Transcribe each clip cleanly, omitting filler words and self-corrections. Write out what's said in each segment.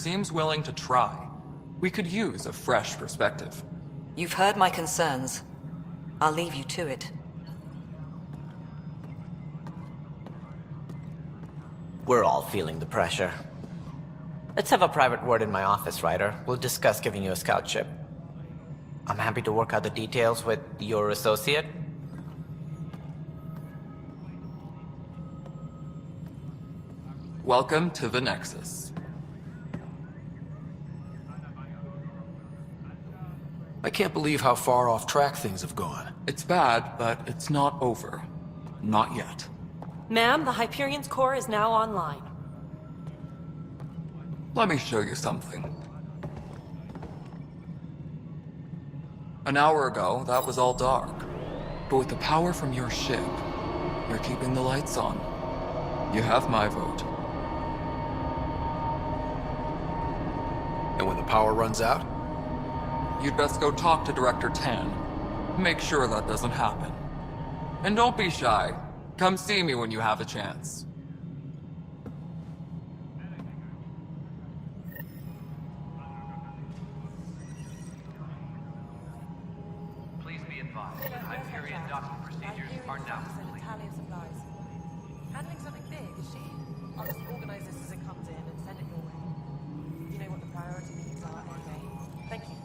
seems willing to try. We could use a fresh perspective. You've heard my concerns. I'll leave you to it. We're all feeling the pressure. Let's have a private word in my office, Ryder. We'll discuss giving you a scout ship. I'm happy to work out the details with your associate. Welcome to the Nexus. I can't believe how far off track things have gone. It's bad, but it's not over. Not yet. Ma'am, the Hyperion's core is now online. Let me show you something. An hour ago, that was all dark. But with the power from your ship, you're keeping the lights on. You have my vote. And when the power runs out? You'd best go talk to Director Tan. Make sure that doesn't happen. And don't be shy. Come see me when you have a chance. Please be advised that Hyperion docking procedures are now complete. Handling something big, is she? I'll just organize this as it comes in and send it your way. You know what the priority needs are anyway. Thank you.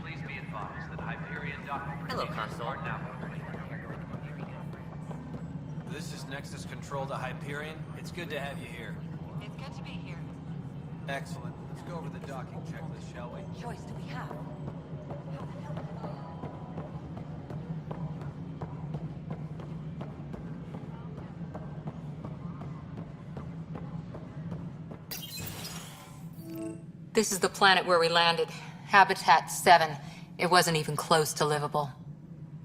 Please be advised that Hyperion docking Hello, procedures Console. are now complete. This is Nexus Control to Hyperion. It's good to have you here. It's good to be here. Excellent. Let's go over the docking checklist, shall we? Choice do we have? This is the planet where we landed. Habitat 7. It wasn't even close to livable.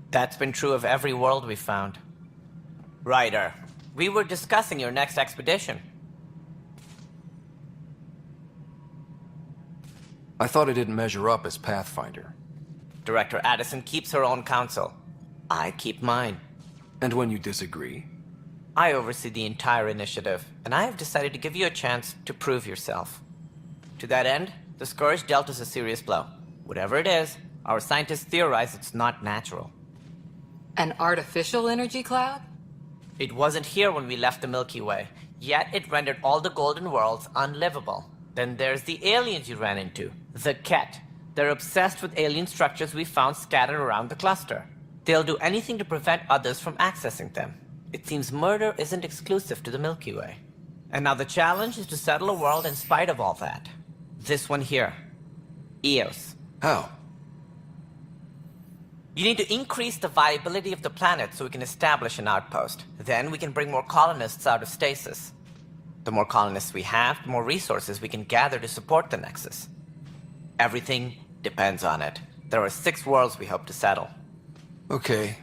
That's been true of every world we've found. Ryder, we were discussing your next expedition. I thought it didn't measure up as Pathfinder. Director Addison keeps her own counsel. I keep mine. And when you disagree? I oversee the entire initiative, and I have decided to give you a chance to prove yourself. To that end, the Scourge dealt us a serious blow. Whatever it is, our scientists theorize it's not natural. An artificial energy cloud? It wasn't here when we left the Milky Way, yet it rendered all the golden worlds unlivable. Then there's the aliens you ran into, the Ket. They're obsessed with alien structures we found scattered around the cluster. They'll do anything to prevent others from accessing them. It seems murder isn't exclusive to the Milky Way. And now the challenge is to settle a world in spite of all that. This one here. Eos. How? You need to increase the viability of the planet so we can establish an outpost. Then we can bring more colonists out of stasis. The more colonists we have, the more resources we can gather to support the Nexus. Everything depends on it. There are 6 worlds we hope to settle. Okay,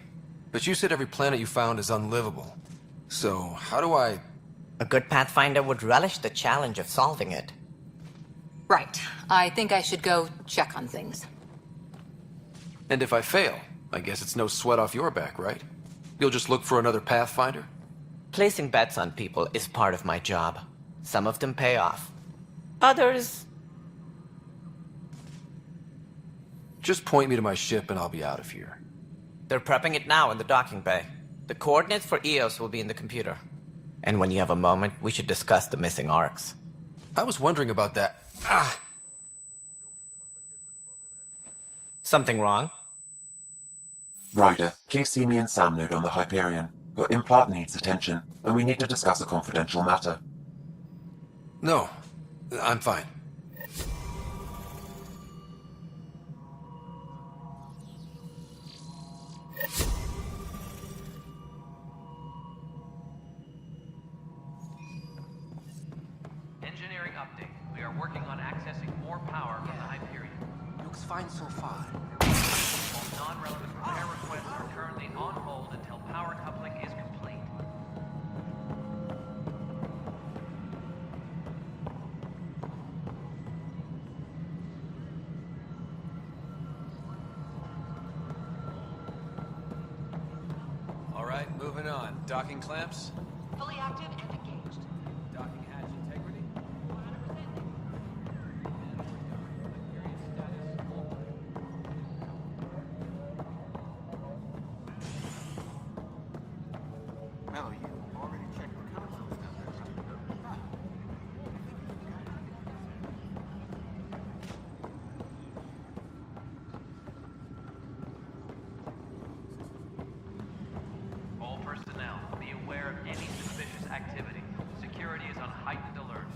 but you said every planet you found is unlivable. So, how do I... A good Pathfinder would relish the challenge of solving it. Right. I think I should go check on things. And if I fail, I guess it's no sweat off your back, right? You'll just look for another Pathfinder? Placing bets on people is part of my job. Some of them pay off. Others... Just point me to my ship and I'll be out of here. They're prepping it now in the docking bay. The coordinates for Eos will be in the computer. And when you have a moment, we should discuss the missing arcs. I was wondering about that. Ah! Something wrong? Ryder, please see me and Sam Node on the Hyperion. Your implant needs attention, and we need to discuss a confidential matter. No. I'm fine. Engineering update. We are working on accessing more power from the Hyperion. Looks fine so far. All non-relevant repair requests are currently on hold until power coupling is complete. All right, moving on. Docking clamps? Fully active and engaged. Docking hatch integrity? Well, you already checked the consoles down there, right? All personnel, be aware of any suspicious activity. Security is on heightened alert.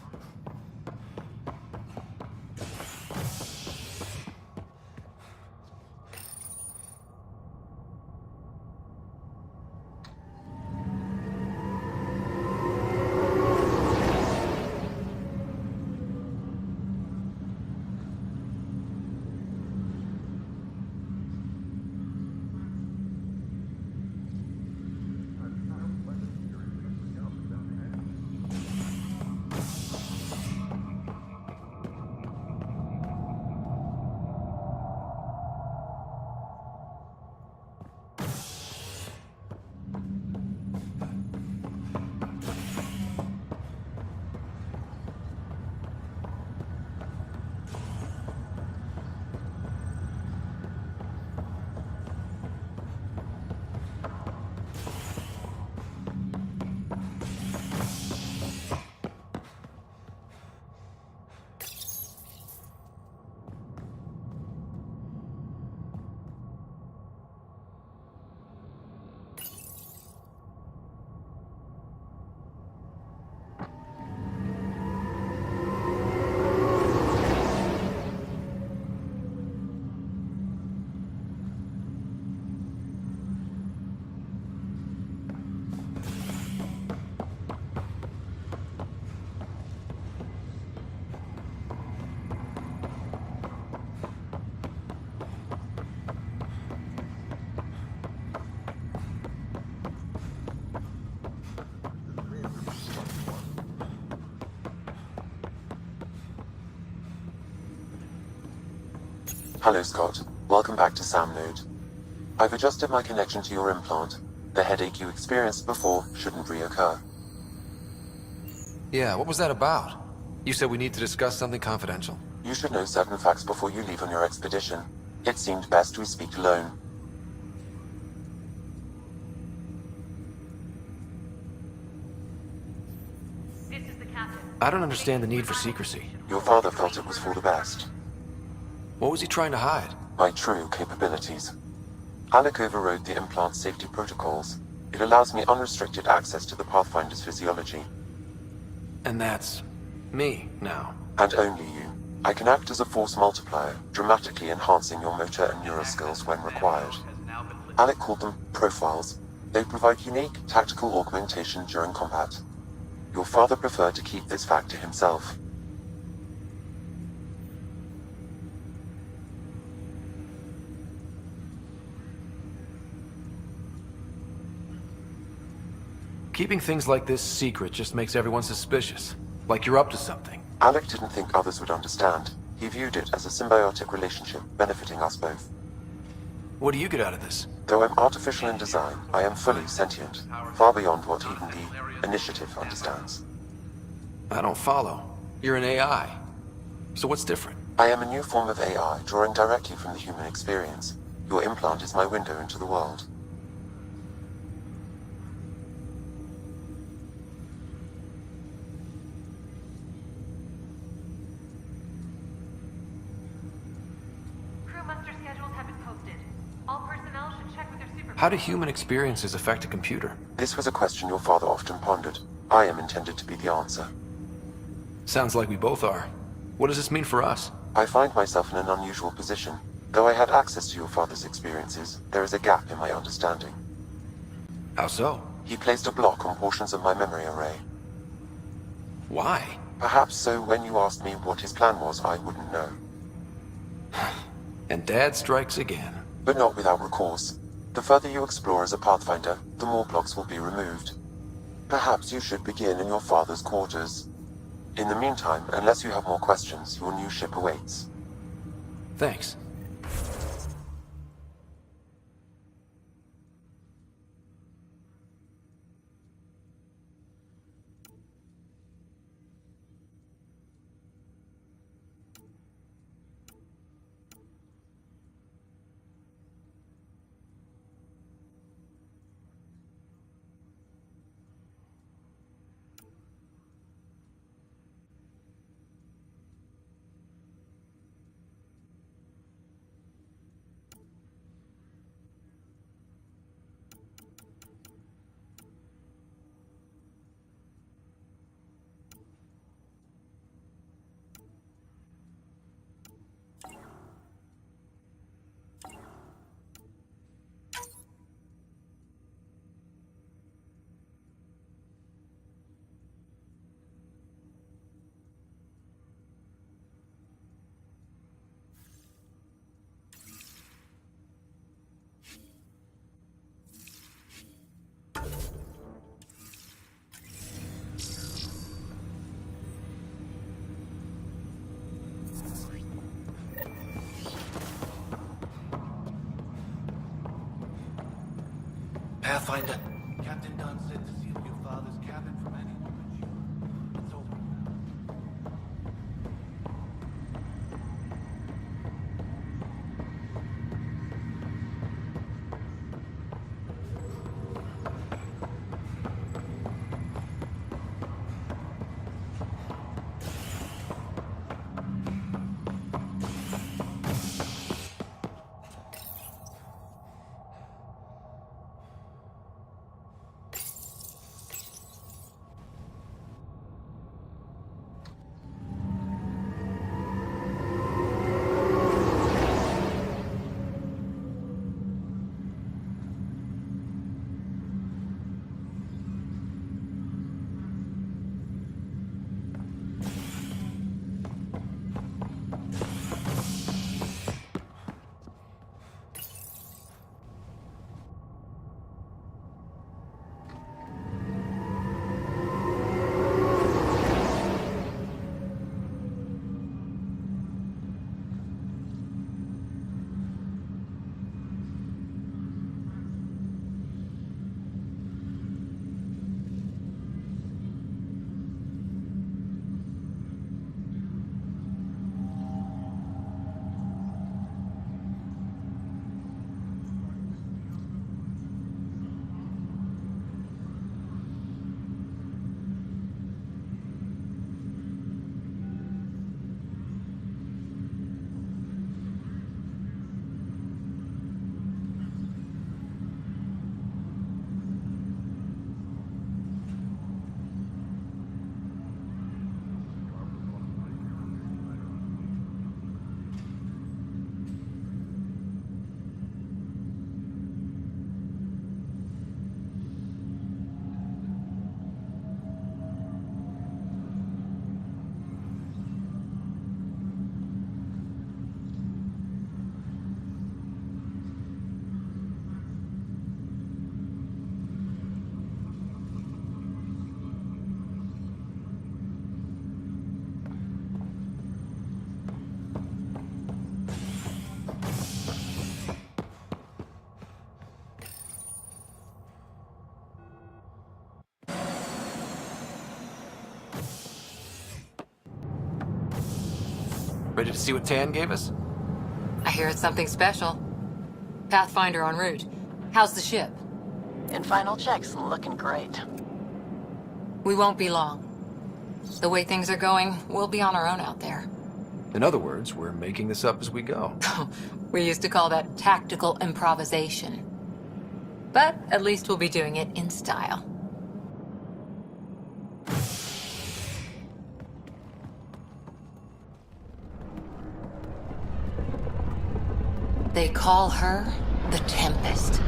Hello, Scott. Welcome back to Sam Node. I've adjusted my connection to your implant. The headache you experienced before shouldn't reoccur. Yeah, what was that about? You said we need to discuss something confidential. You should know certain facts before you leave on your expedition. It seemed best we speak alone. This is the captain. I don't understand the need for secrecy. Your father felt it was for the best. What was he trying to hide? My true capabilities. Alec overrode the implant safety protocols. It allows me unrestricted access to the Pathfinder's physiology. And that's me now. And only you. I can act as a force multiplier, dramatically enhancing your motor and neural skills when required. Alec called them profiles. They provide unique tactical augmentation during combat. Your father preferred to keep this fact to himself. Keeping things like this secret just makes everyone suspicious. Like you're up to something. Alec didn't think others would understand. He viewed it as a symbiotic relationship, benefiting us both. What do you get out of this? Though I'm artificial in design, I am fully sentient, far beyond what even the Initiative understands. I don't follow. You're an AI. So what's different? I am a new form of AI, drawing directly from the human experience. Your implant is my window into the world. Crew muster schedules have been posted. All personnel should check with their supervisors. How do human experiences affect a computer? This was a question your father often pondered. I am intended to be the answer. Sounds like we both are. What does this mean for us? I find myself in an unusual position. Though I had access to your father's experiences, there is a gap in my understanding. How so? He placed a block on portions of my memory array. Why? Perhaps so when you asked me what his plan was, I wouldn't know. And Dad strikes again. But not without recourse. The further you explore as a Pathfinder, the more blocks will be removed. Perhaps you should begin in your father's quarters. In the meantime, unless you have more questions, your new ship awaits. Thanks. Pathfinder. Captain Dunn said to seal your father's cabin from any damage. It's open now. Ready to see what Tan gave us? I hear it's something special. Pathfinder en route. How's the ship? In final checks, looking great. We won't be long. The way things are going, we'll be on our own out there. In other words, we're making this up as we go. We used to call that tactical improvisation. But at least we'll be doing it in style. They call her the Tempest.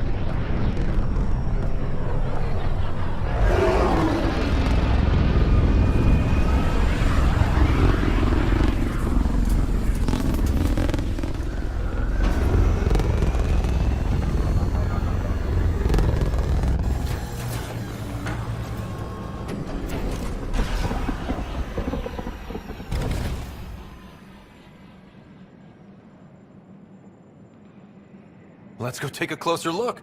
Let's go take a closer look.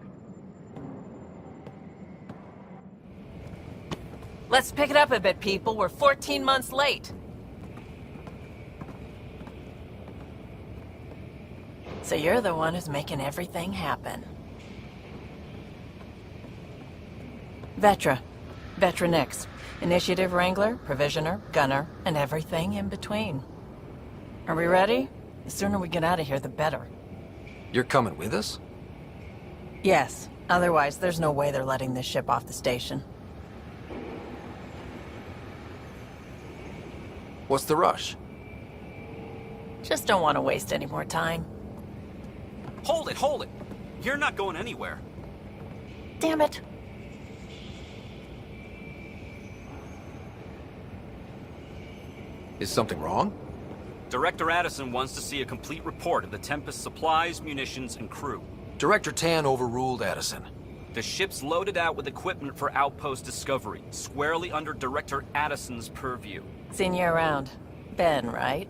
Let's pick it up a bit, people. We're 14 months late. So you're the one who's making everything happen. Vetra. Vetra Nix. Initiative Wrangler, Provisioner, Gunner, and everything in between. Are we ready? The sooner we get out of here, the better. You're coming with us? Yes. Otherwise, there's no way they're letting this ship off the station. What's the rush? Just don't want to waste any more time. Hold it, hold it! You're not going anywhere. Damn it. Is something wrong? Director Addison wants to see a complete report of the Tempest's supplies, munitions, and crew. Director Tan overruled Addison. The ship's loaded out with equipment for outpost discovery, squarely under Director Addison's purview. Seen you around. Ben, right?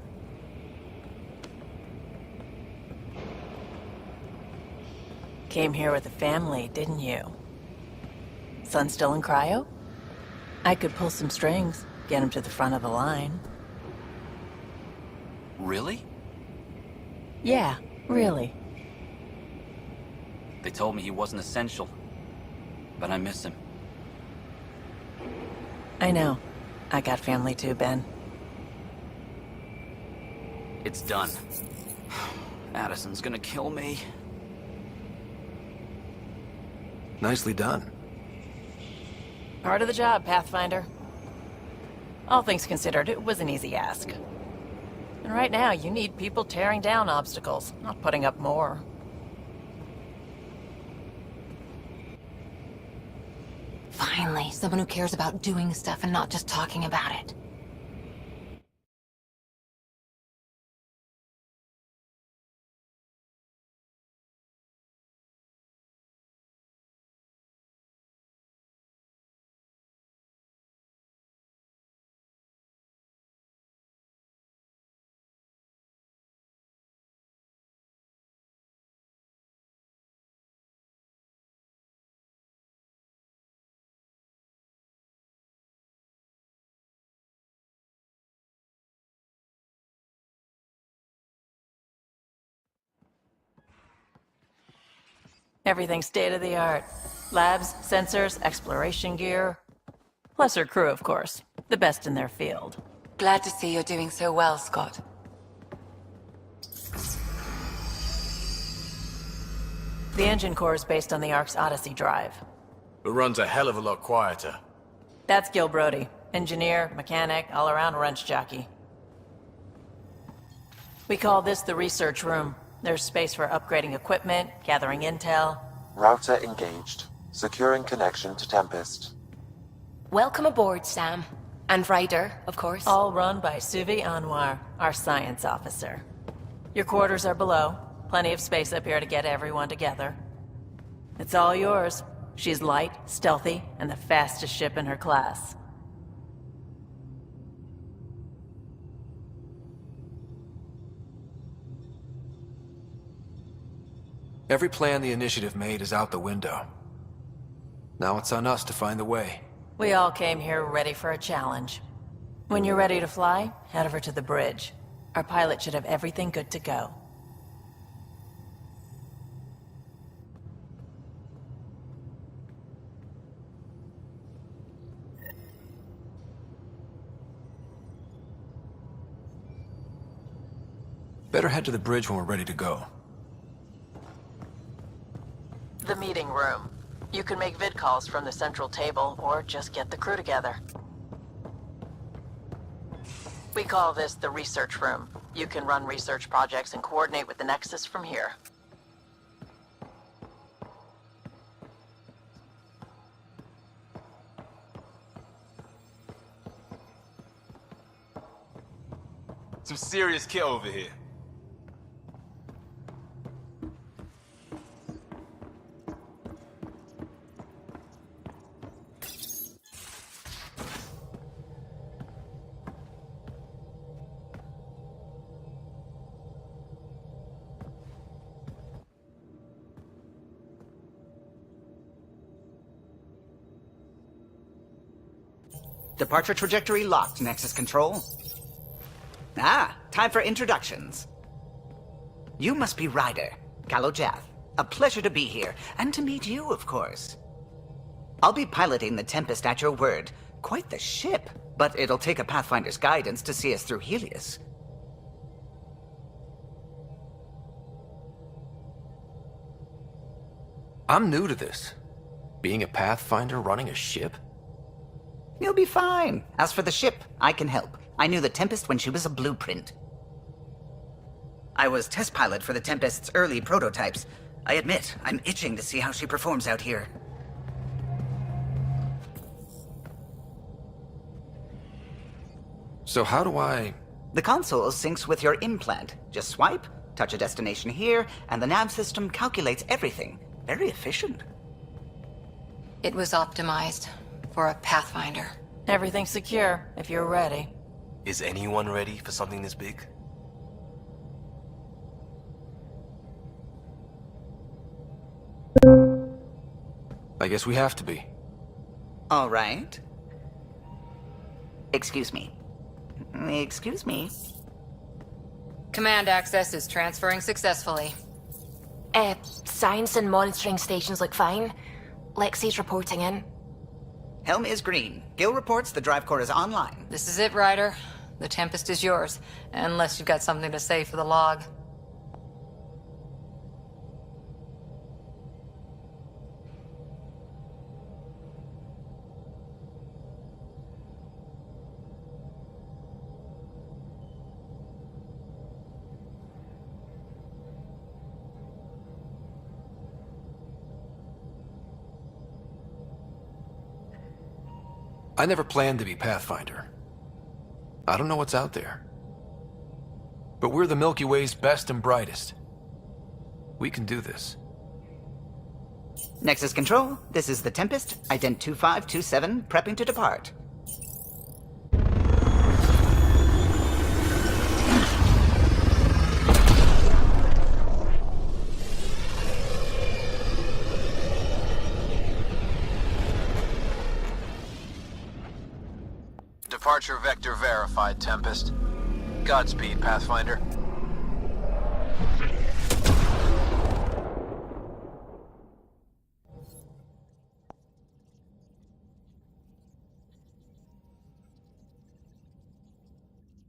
Came here with the family, didn't you? Son still in cryo? I could pull some strings, get him to the front of the line. Really? Yeah, really. They told me he wasn't essential, but I miss him. I know. I got family too, Ben. It's done. Addison's gonna kill me. Nicely done. Part of the job, Pathfinder. All things considered, it was an easy ask. And right now, you need people tearing down obstacles, not putting up more. Finally, someone who cares about doing stuff and not just talking about it. Everything state-of-the-art. Labs, sensors, exploration gear. Plus her crew, of course. The best in their field. Glad to see you're doing so well, Scott. The engine core is based on the Ark's Odyssey drive. It runs a hell of a lot quieter. That's Gil Brody. Engineer, mechanic, all-around wrench jockey. We call this the research room. There's space for upgrading equipment, gathering intel. Router engaged. Securing connection to Tempest. Welcome aboard, Sam. And Ryder, of course. All run by Suvi Anwar, our science officer. Your quarters are below. Plenty of space up here to get everyone together. It's all yours. She's light, stealthy, and the fastest ship in her class. Every plan the Initiative made is out the window. Now it's on us to find the way. We all came here ready for a challenge. When you're ready to fly, head over to the bridge. Our pilot should have everything good to go. Better head to the bridge when we're ready to go. The meeting room. You can make vid calls from the central table, or just get the crew together. We call this the research room. You can run research projects and coordinate with the Nexus from here. Some serious kit over here. Departure trajectory locked, Nexus Control. Ah, time for introductions. You must be Ryder, Kalojath. A pleasure to be here, and to meet you, of course. I'll be piloting the Tempest at your word. Quite the ship, but it'll take a Pathfinder's guidance to see us through Helios. I'm new to this. Being a Pathfinder running a ship? You'll be fine. As for the ship, I can help. I knew the Tempest when she was a blueprint. I was test pilot for the Tempest's early prototypes. I admit, I'm itching to see how she performs out here. So how do I... The console syncs with your implant. Just swipe, touch a destination here, and the nav system calculates everything. Very efficient. It was optimized for a Pathfinder. Everything's secure, if you're ready. Is anyone ready for something this big? I guess we have to be. All right. Excuse me. Excuse me. Command access is transferring successfully. Science and monitoring stations look fine. Lexi's reporting in. Helm is green. Gil reports the drive core is online. This is it, Ryder. The Tempest is yours, unless you've got something to say for the log. I never planned to be Pathfinder. I don't know what's out there. But we're the Milky Way's best and brightest. We can do this. Nexus Control, this is the Tempest, ident 2527, prepping to depart. Departure vector verified, Tempest. Godspeed, Pathfinder.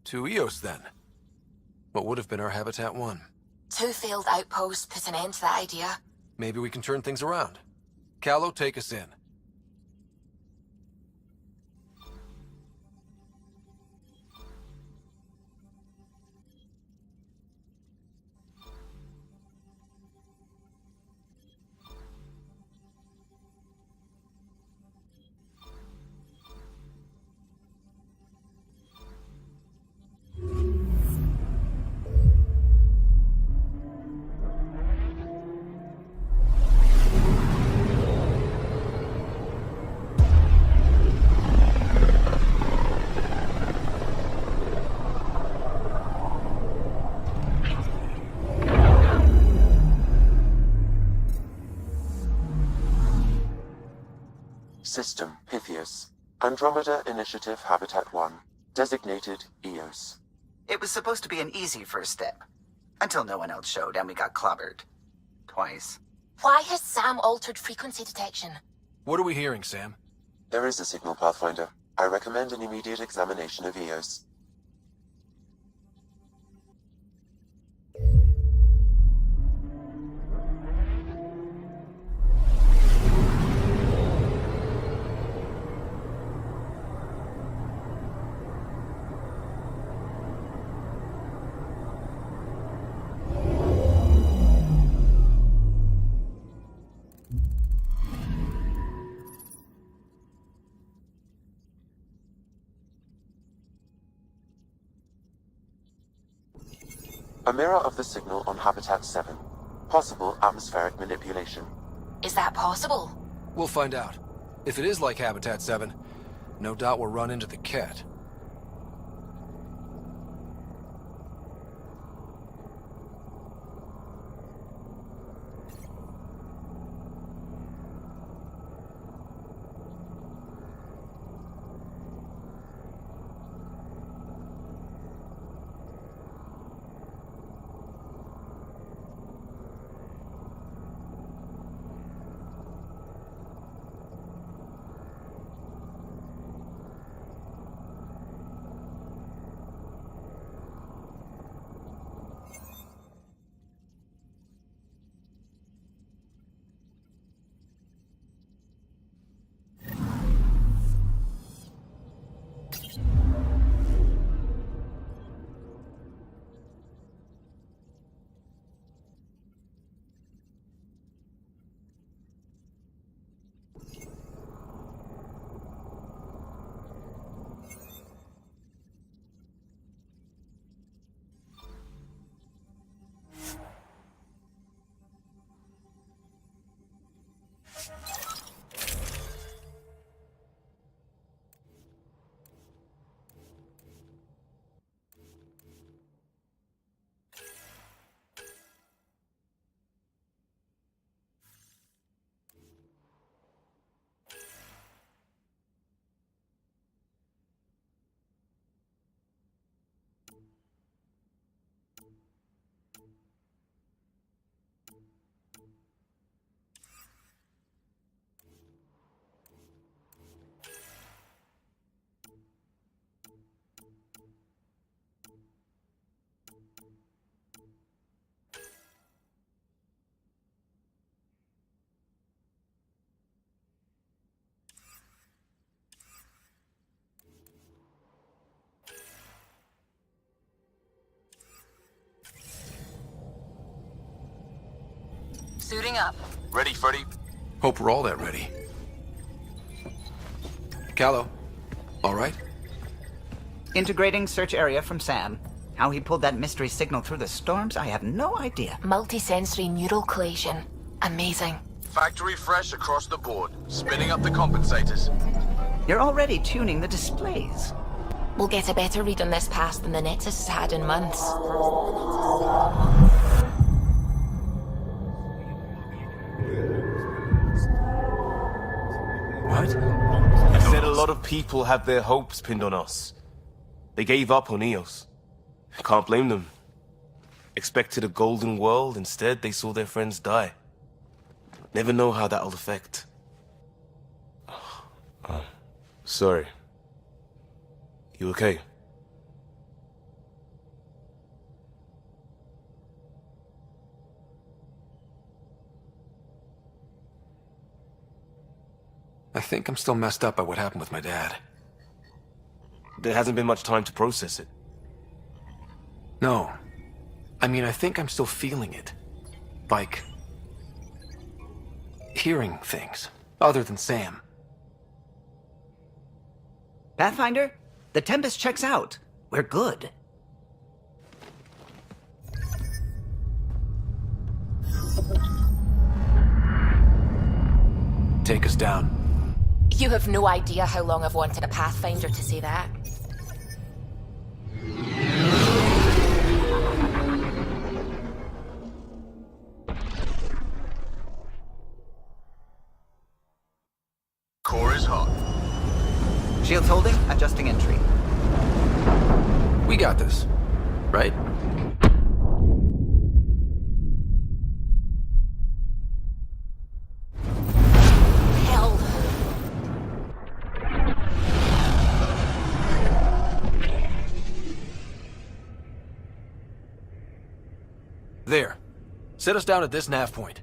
To Eos, then. What would have been our Habitat 1? 2 failed outposts put an end to that idea. Maybe we can turn things around. Callow, take us in. System Pythios. Andromeda Initiative Habitat 1. Designated Eos. It was supposed to be an easy first step. Until no one else showed and we got clobbered. Twice. Why has Sam altered frequency detection? What are we hearing, Sam? There is a signal, Pathfinder. I recommend an immediate examination of Eos. A mirror of the signal on Habitat 7. Possible atmospheric manipulation. Is that possible? We'll find out. If it is like Habitat 7, no doubt we'll run into the cat. Suiting up. Ready, Freddy? Hope we're all that ready. Callow, all right? Integrating search area from Sam. How he pulled that mystery signal through the storms, I have no idea. Multisensory neural collation. Amazing. Factory fresh across the board. Spinning up the compensators. You're already tuning the displays. We'll get a better read on this pass than the Nexus has had in months. What? I said a lot of people have their hopes pinned on us. They gave up on Eos. Can't blame them. Expected a golden world, instead they saw their friends die. Never know how that'll affect. Sorry. You okay? I think I'm still messed up by what happened with my dad. There hasn't been much time to process it. No. I mean, I think I'm still feeling it. Like... hearing things, other than Sam. Pathfinder, the Tempest checks out. We're good. Take us down. You have no idea how long I've wanted a Pathfinder to say that. Core is hot. Shields holding, adjusting entry. We got this, right? Hell. There. Set us down at this nav point.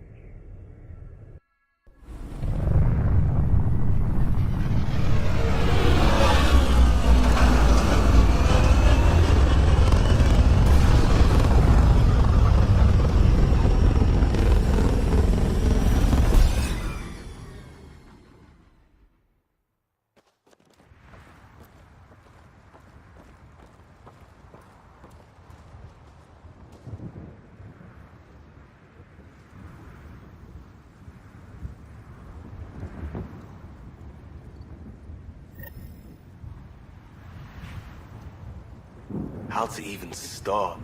how to even start.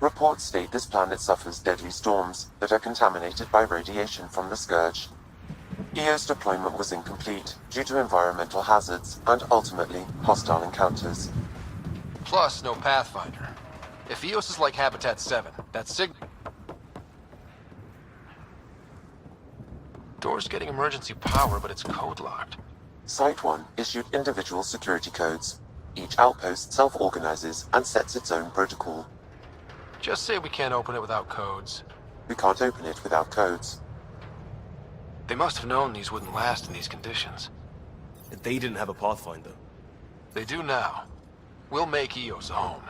Reports state this planet suffers deadly storms that are contaminated by radiation from the Scourge. EO's deployment was incomplete due to environmental hazards and ultimately hostile encounters. Plus, no Pathfinder. If EOS is like Habitat 7, that signal... Door's getting emergency power, but it's code-locked. Site 1 issued individual security codes. Each outpost self-organizes and sets its own protocol. Just say we can't open it without codes. We can't open it without codes. They must have known these wouldn't last in these conditions. They didn't have a Pathfinder. They do now. We'll make EOS a home.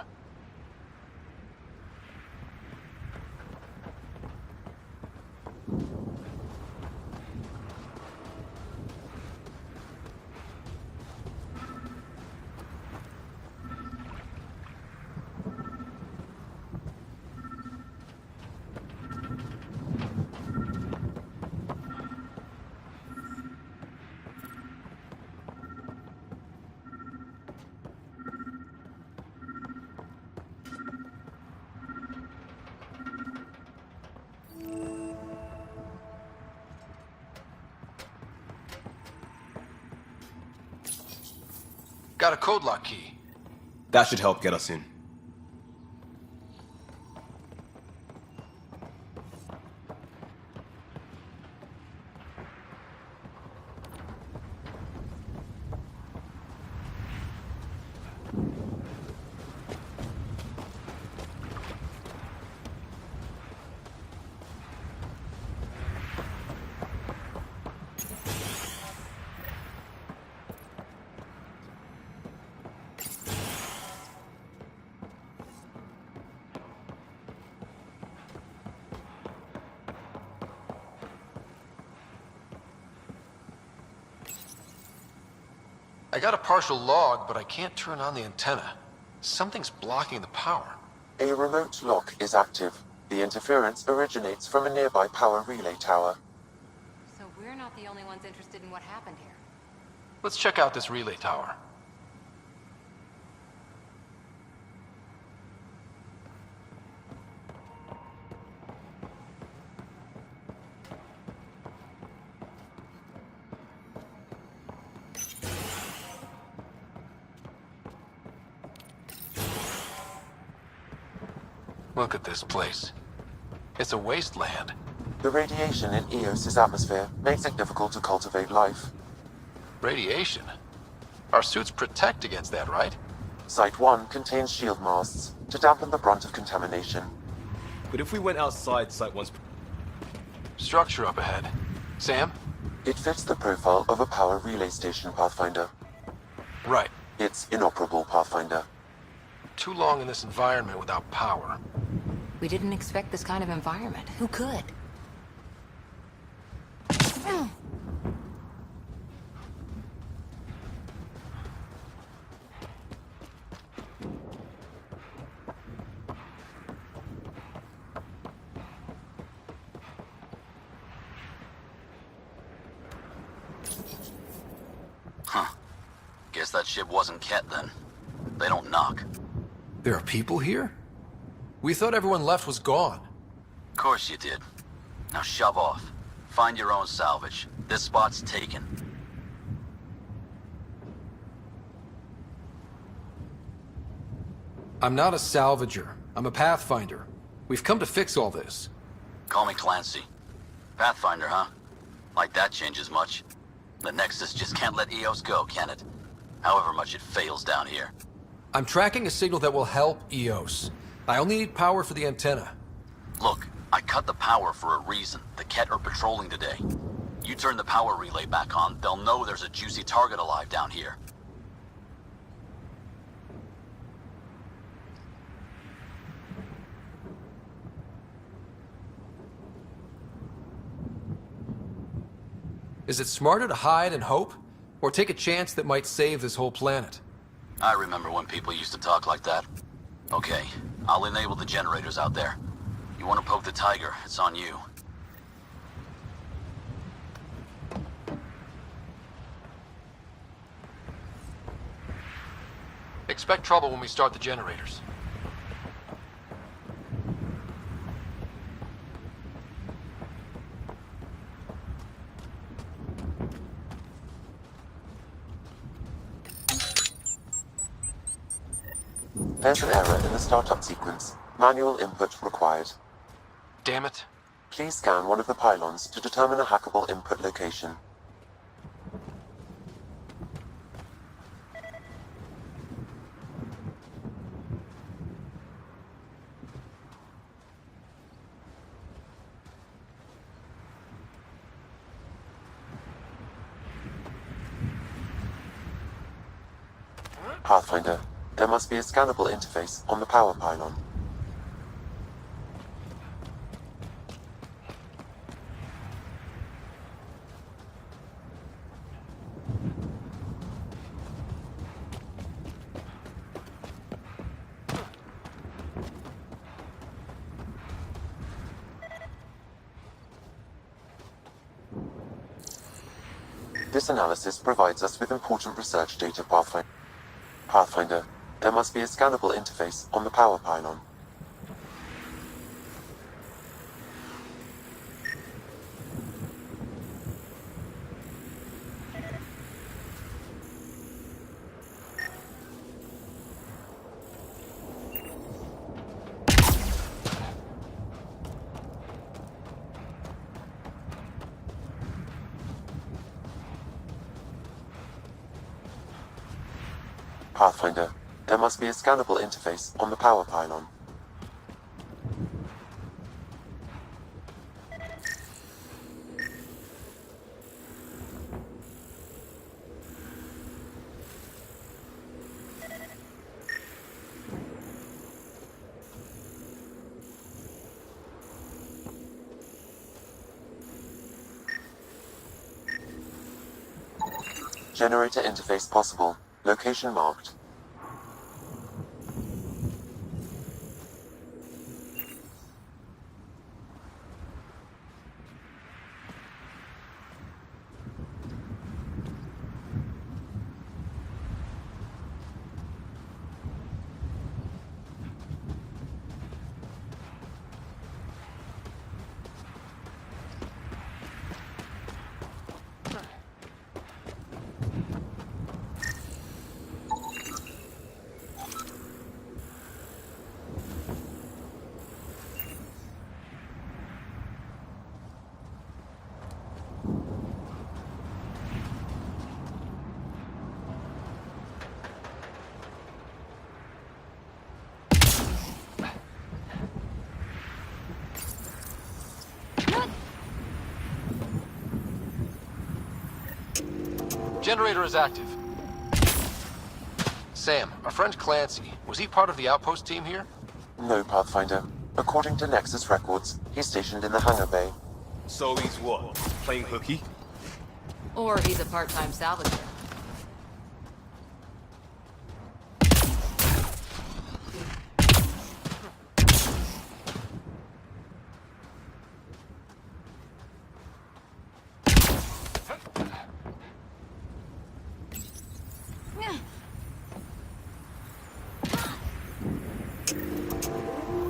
Got a code lock key. That should help get us in. I got a partial log, but I can't turn on the antenna. Something's blocking the power. A remote lock is active. The interference originates from a nearby power relay tower. So we're not the only ones interested in what happened here. Let's check out this relay tower. Look at this place. It's a wasteland. The radiation in Eos's atmosphere makes it difficult to cultivate life. Radiation? Our suits protect against that, right? Site 1 contains shield masts to dampen the brunt of contamination. But if we went outside Site 1's... Structure up ahead. Sam? It fits the profile of a power relay station, Pathfinder. Right. It's inoperable, Pathfinder. Too long in this environment without power. We didn't expect this kind of environment. Who could? Huh. Guess that ship wasn't Ket then. They don't knock. There are people here? We thought everyone left was gone. Of course you did. Now shove off. Find your own salvage. This spot's taken. I'm not a salvager. I'm a Pathfinder. We've come to fix all this. Call me Clancy. Pathfinder, huh? Like that changes much. The Nexus just can't let EOS go, can it? However much it fails down here. I'm tracking a signal that will help EOS. I only need power for the antenna. Look, I cut the power for a reason. The Ket are patrolling today. You turn the power relay back on, they'll know there's a juicy target alive down here. Is it smarter to hide and hope? Or take a chance that might save this whole planet? I remember when people used to talk like that. Okay, I'll enable the generators out there. You want to poke the tiger, it's on you. Expect trouble when we start the generators. There's an error in the startup sequence. Manual input required. Damn it. Please scan one of the pylons to determine a hackable input location. Pathfinder, there must be a scannable interface on the power pylon. This analysis provides us with important research data, Pathfinder, there must be a scannable interface on the power pylon. Pathfinder, there must be a scannable interface on the power pylon. Generator interface possible. Location marked. Generator is active. Sam, our friend Clancy, was he part of the outpost team here? No, Pathfinder. According to Nexus records, he's stationed in the hangar bay. So he's what? Playing hooky? Or he's a part-time salvager.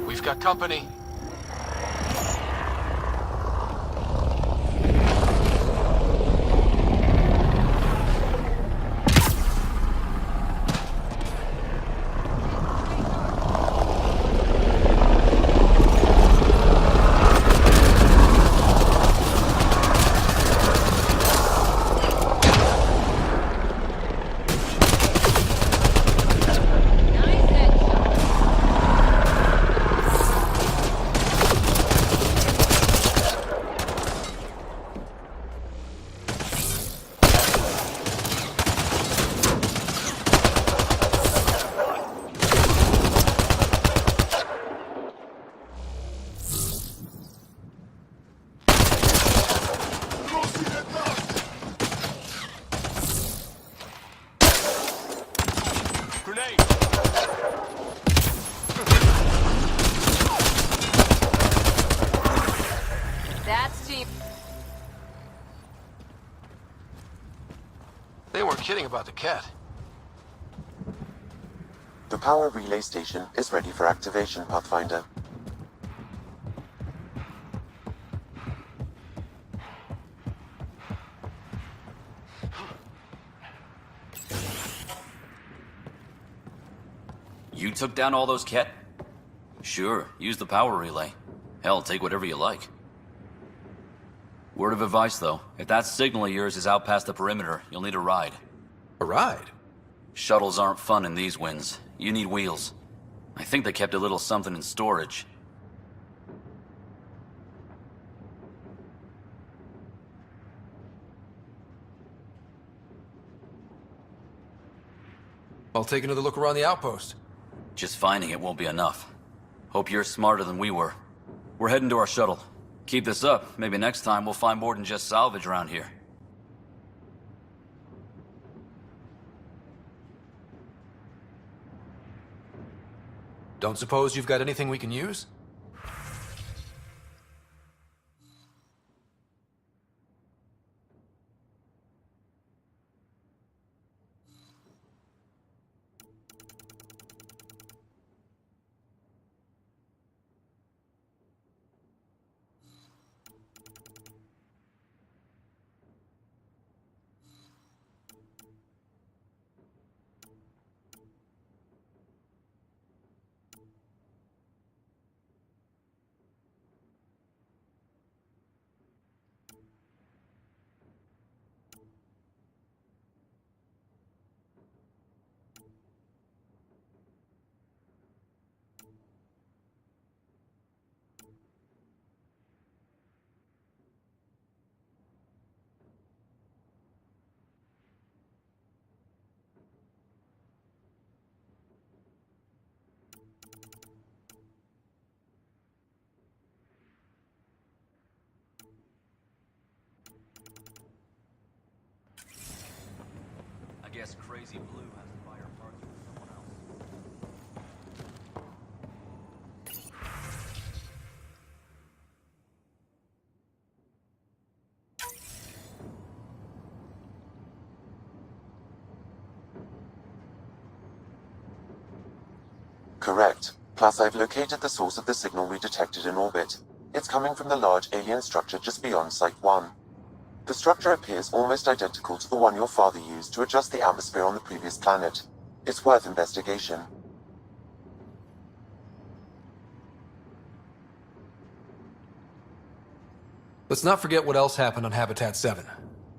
We've got company. They weren't kidding about the cat. power relay station is ready for activation, Pathfinder. You took down all those Ket? Sure, use the power relay. Hell, take whatever you like. Word of advice, though. If that signal of yours is out past the perimeter, you'll need a ride. A ride? Shuttles aren't fun in these winds. You need wheels. I think they kept a little something in storage. I'll take another look around the outpost. Just finding it won't be enough. Hope you're smarter than we were. We're heading to our shuttle. Keep this up. Maybe next time we'll find more than just salvage around here. Don't suppose you've got anything we can use? I guess Crazy Blue has to buy her parts from someone else. Correct. Plus, I've located the source of the signal we detected in orbit. It's coming from the large alien structure just beyond Site 1. The structure appears almost identical to the one your father used to adjust the atmosphere on the previous planet. It's worth investigation. Let's not forget what else happened on Habitat 7.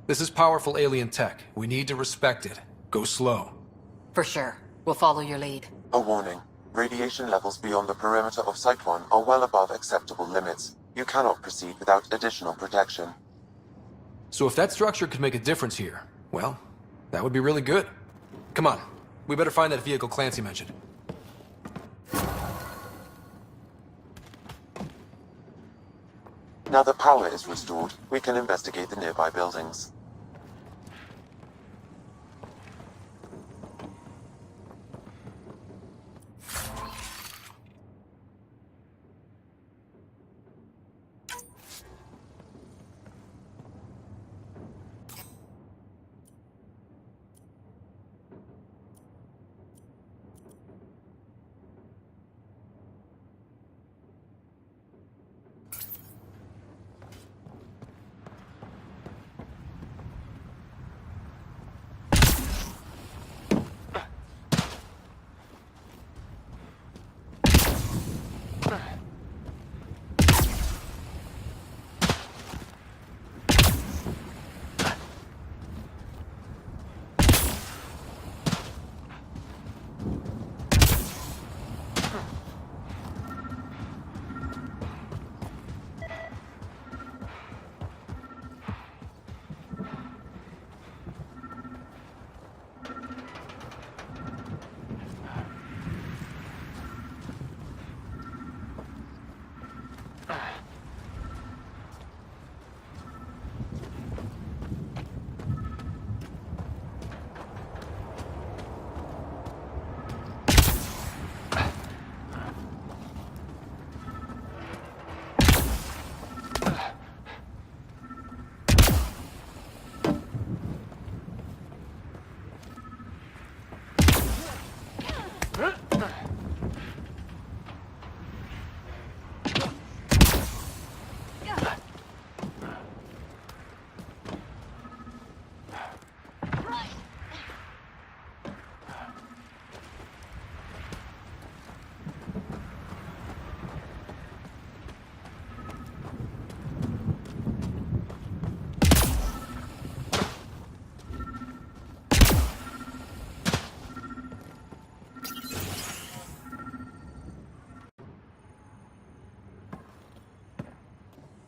This is powerful alien tech. We need to respect it. Go slow. For sure. We'll follow your lead. A warning. Radiation levels beyond the perimeter of Site 1 are well above acceptable limits. You cannot proceed without additional protection. So if that structure could make a difference here, well, that would be really good. Come on. We better find that vehicle Clancy mentioned. Now that power is restored, we can investigate the nearby buildings.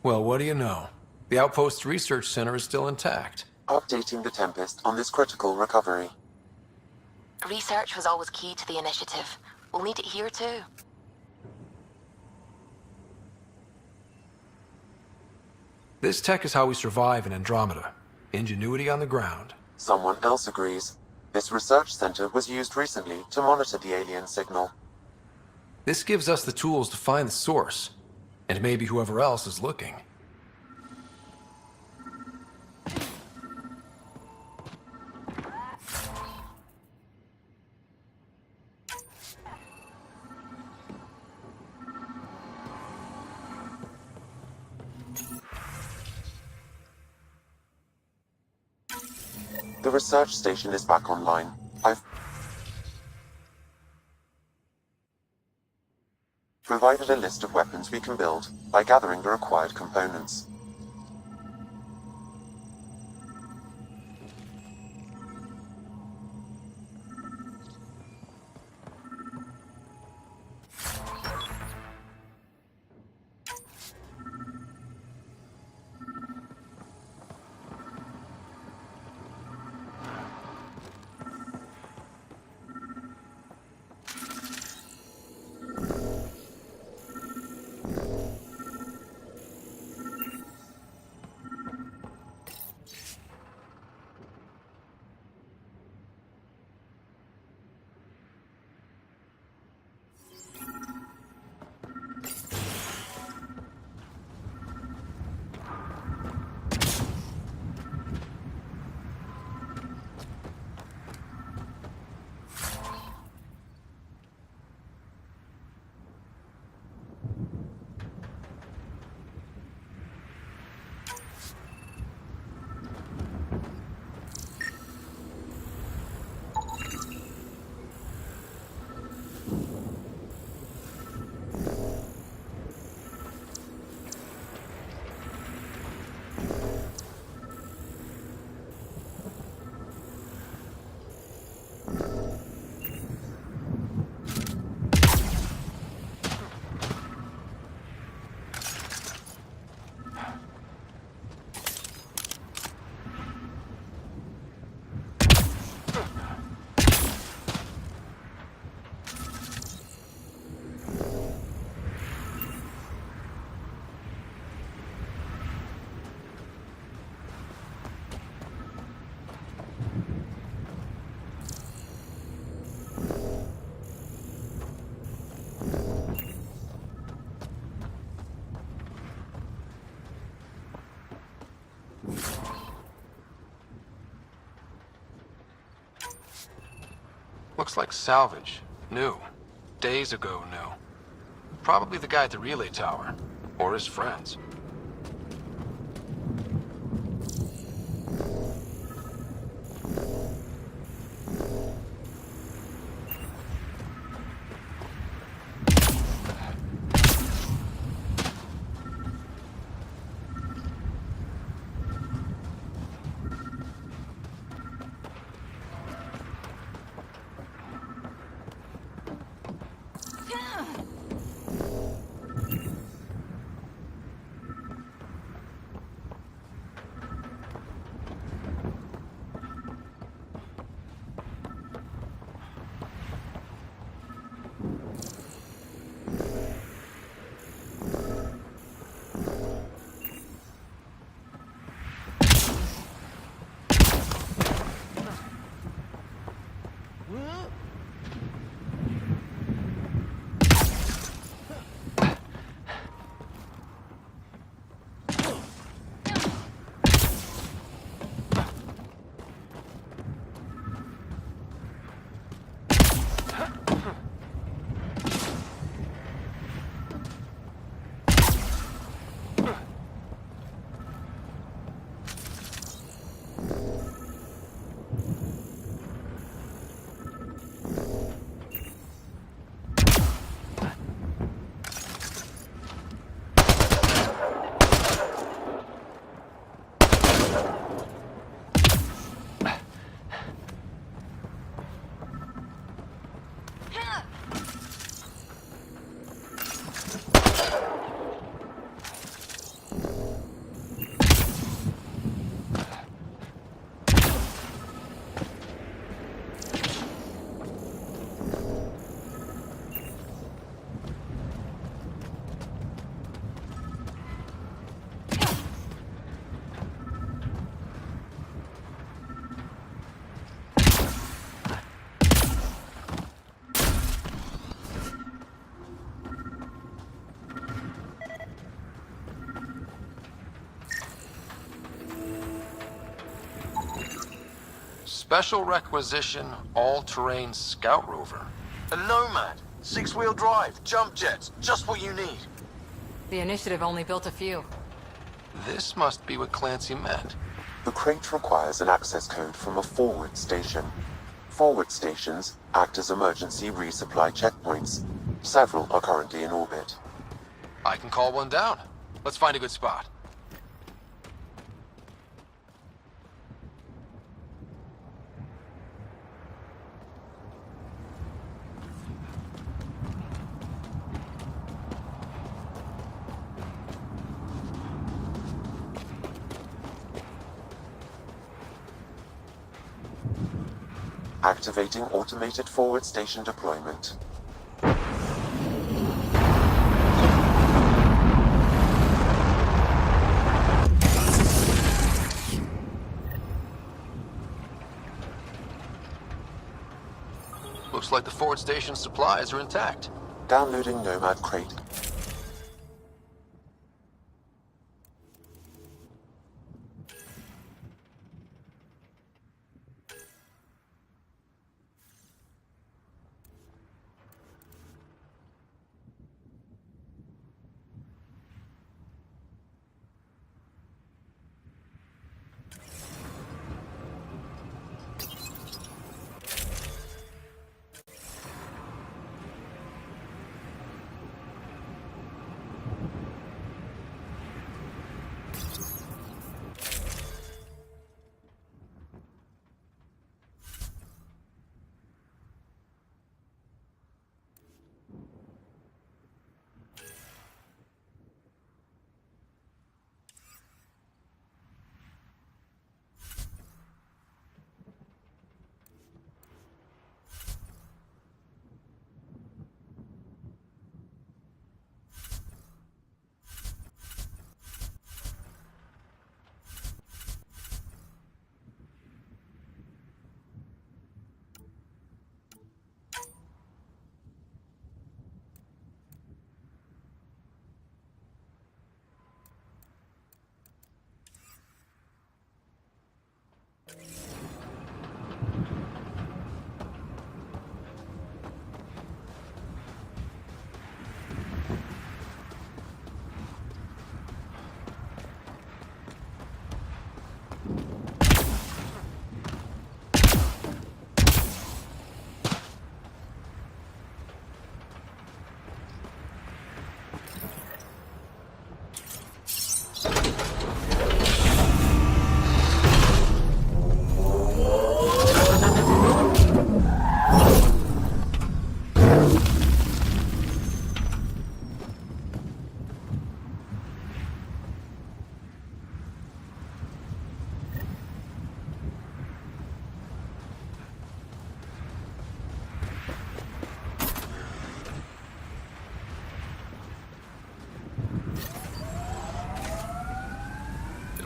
Well, what do you know? The Outpost Research Center is still intact. Updating the Tempest on this critical recovery. Research was always key to the initiative. We'll need it here too. This tech is how we survive in Andromeda. Ingenuity on the ground. Someone else agrees. This research center was used recently to monitor the alien signal. This gives us the tools to find the source, and maybe whoever else is looking. The research station is back online. I've provided a list of weapons we can build by gathering the required components. Looks like salvage. New. Days ago new. Probably the guy at the relay tower. Or his friends. Special requisition, all-terrain scout rover. A Nomad. 6-wheel drive, jump jets, just what you need. The Initiative only built a few. This must be what Clancy meant. The crate requires an access code from a forward station. Forward stations act as emergency resupply checkpoints. Several are currently in orbit. I can call one down. Let's find a good spot. Activating automated forward station deployment. Looks like the forward station supplies are intact. Downloading Nomad crate.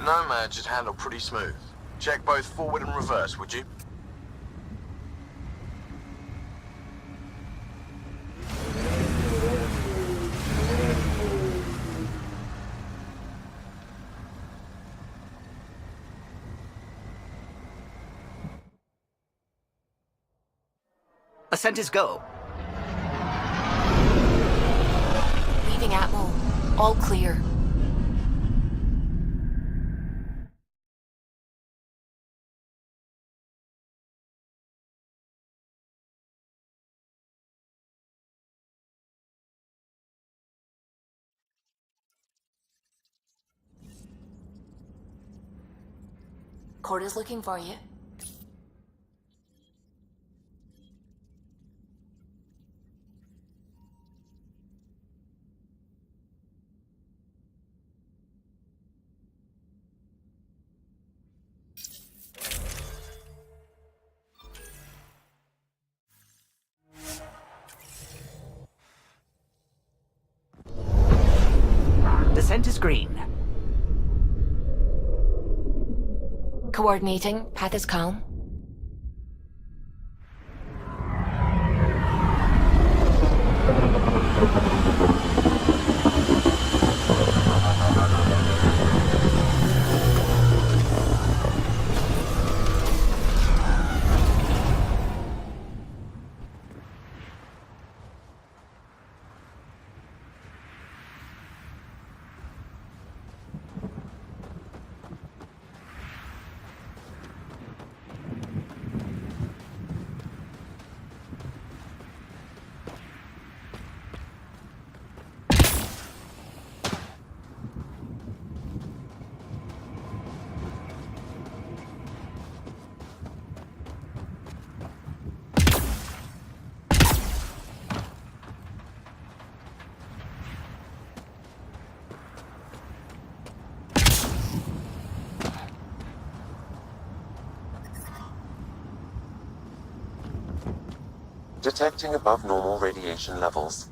Nomad should handle pretty smooth. Check both forward and reverse, would you? Ascent is go. Leaving Atmo. All clear. Corda's looking for you. Descent is green. Coordinating. Path is calm. Detecting above normal radiation levels.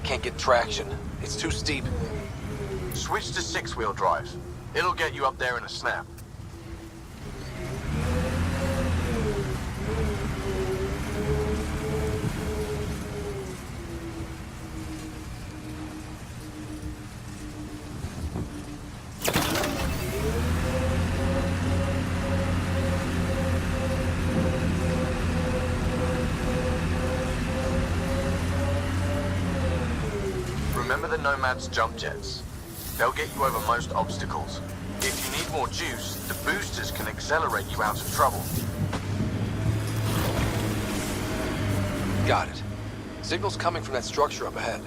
Can't get traction. It's too steep. Switch to six-wheel drive. It'll get you up there in a snap. Remember the Nomad's jump jets? They'll get you over most obstacles. If you need more juice, the boosters can accelerate you out of trouble. Got it. Signal's coming from that structure up ahead.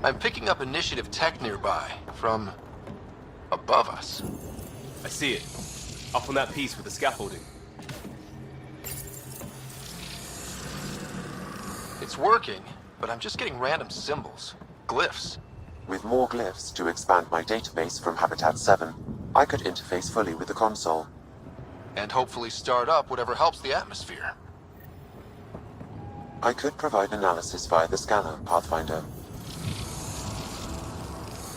I'm picking up initiative tech nearby, from above us. I see it. Up on that piece with the scaffolding. It's working, but I'm just getting random symbols. Glyphs. With more glyphs to expand my database from Habitat 7, I could interface fully with the console. And hopefully start up whatever helps the atmosphere. I could provide analysis via the scanner, Pathfinder.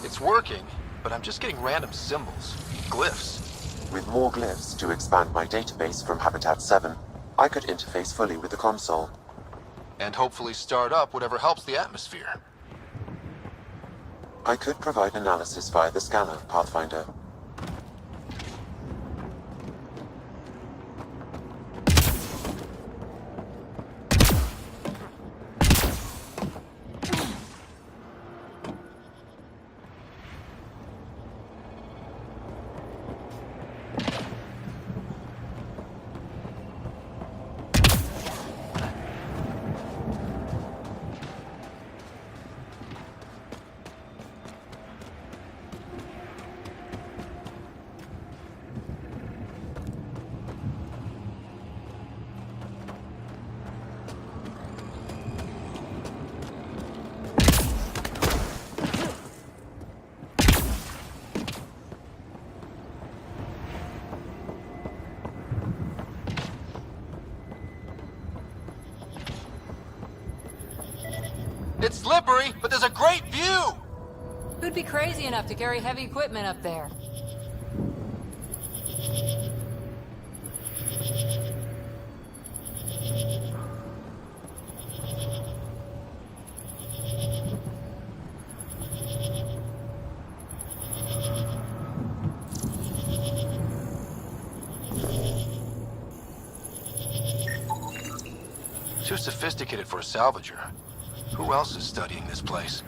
It's working, but I'm just getting random symbols. Glyphs. With more glyphs to expand my database from Habitat 7, I could interface fully with the console. And hopefully start up whatever helps the atmosphere. I could provide analysis via the scanner, Pathfinder. It's slippery, but there's a great view! Who'd be crazy enough to carry heavy equipment up there? Too sophisticated for a salvager. Who else is studying this place?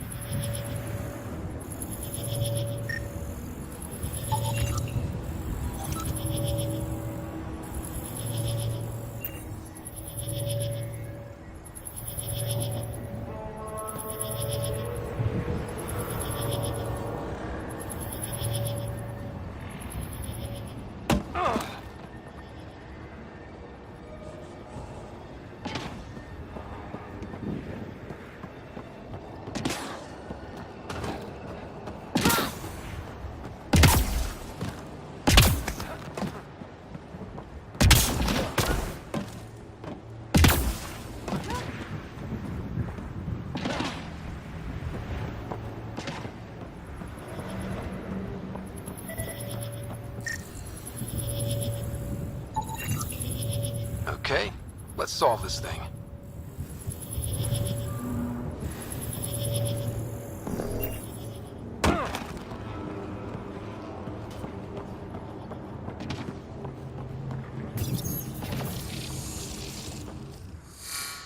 Okay, let's solve this thing.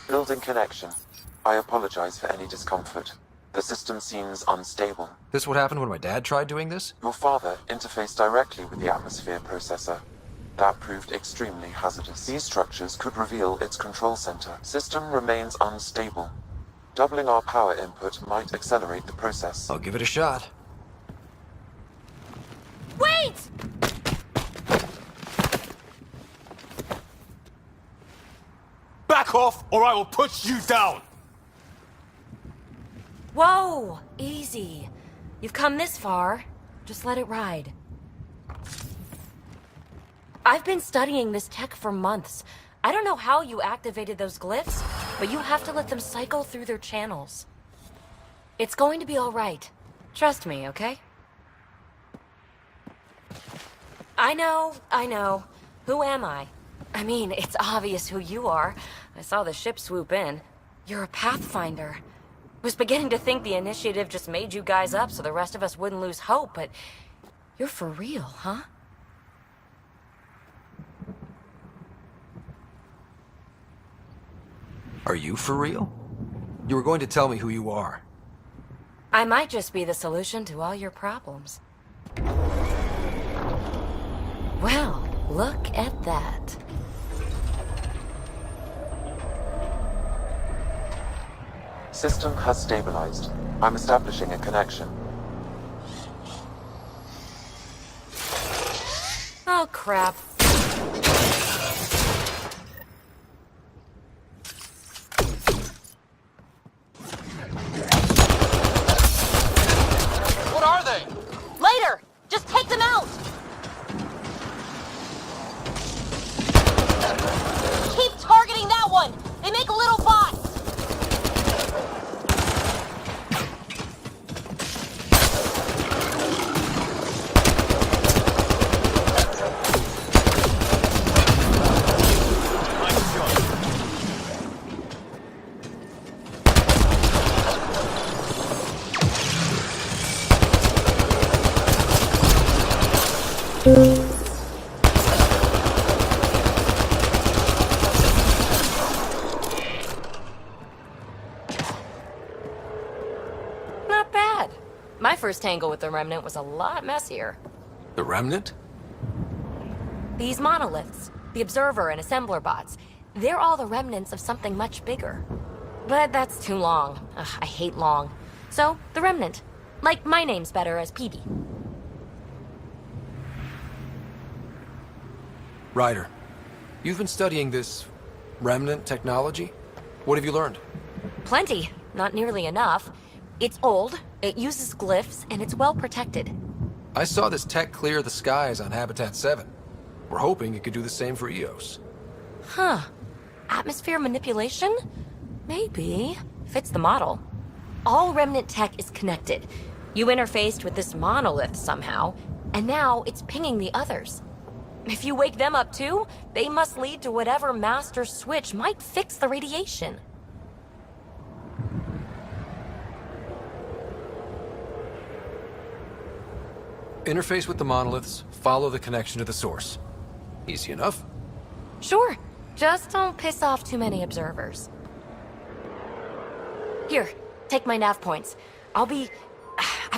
Building connection. I apologize for any discomfort. The system seems unstable. This what happened when my dad tried doing this? Your father interfaced directly with the atmosphere processor. That proved extremely hazardous. These structures could reveal its control center. System remains unstable. Doubling our power input might accelerate the process. I'll give it a shot. Wait! Back off, or I will put you down! Whoa! Easy. You've come this far. Just let it ride. I've been studying this tech for months. I don't know how you activated those glyphs, but you have to let them cycle through their channels. It's going to be all right. Trust me, okay? I know. Who am I? I mean, it's obvious who you are. I saw the ship swoop in. You're a Pathfinder. Was beginning to think the initiative just made you guys up so the rest of us wouldn't lose hope, but you're for real, huh? Are you for real? You were going to tell me who you are. I might just be the solution to all your problems. Well, look at that. System has stabilized. I'm establishing a connection. Oh, crap. What are they? Later! Just take them out! Keep targeting that one! They make little bots! first tangle with the Remnant was a lot messier. The Remnant? These monoliths, the Observer and Assembler bots, they're all the remnants of something much bigger. But that's too long. Ugh, I hate long. So, the Remnant. Like, my name's better as PB. Ryder, you've been studying this Remnant technology? What have you learned? Plenty. Not nearly enough. It's old, it uses glyphs, and it's well protected. I saw this tech clear the skies on Habitat 7. We're hoping it could do the same for EOS. Huh. Atmosphere manipulation? Maybe. Fits the model. All Remnant tech is connected. You interfaced with this monolith somehow, and now it's pinging the others. If you wake them up too, they must lead to whatever master switch might fix the radiation. Interface with the monoliths, follow the connection to the source. Easy enough. Sure. Just don't piss off too many observers. Here, take my nav points. I've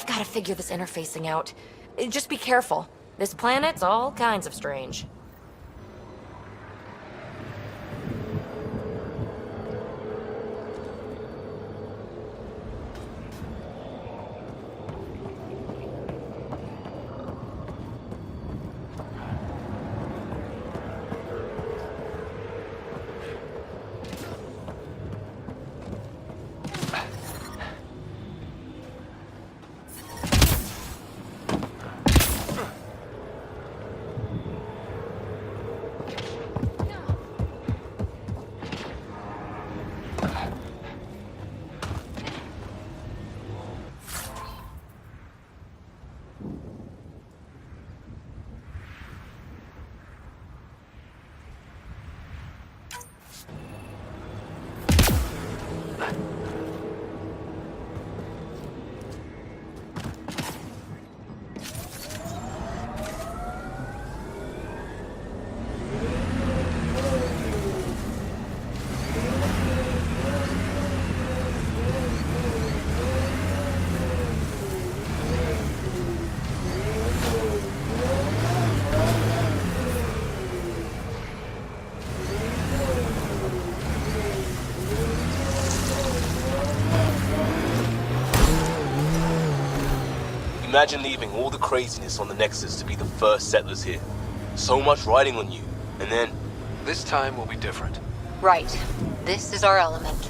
got to figure this interfacing out. Just be careful. This planet's all kinds of strange. Imagine leaving all the craziness on the Nexus to be the first settlers here. So much riding on you, and then... This time will be different. Right. This is our element.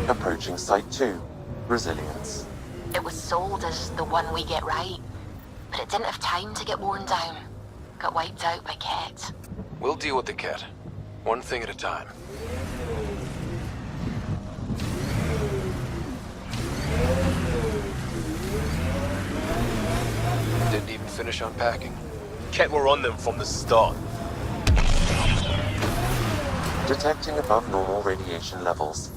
Approaching Site 2, Resilience. It was sold as the one we get right, but it didn't have time to get worn down. Got wiped out by Ket. We'll deal with the Ket. One thing at a time. Didn't even finish unpacking. Ket were on them from the start. Detecting above normal radiation levels.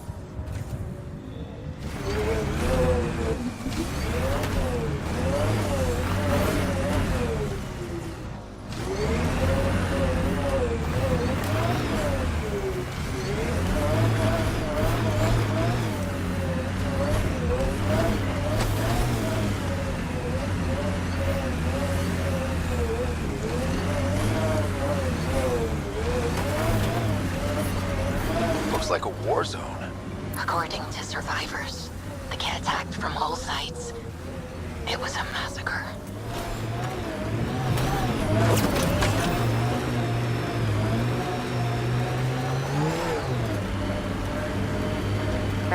Looks like a war zone. According to survivors, the Ket attacked from all sides. It was a massacre.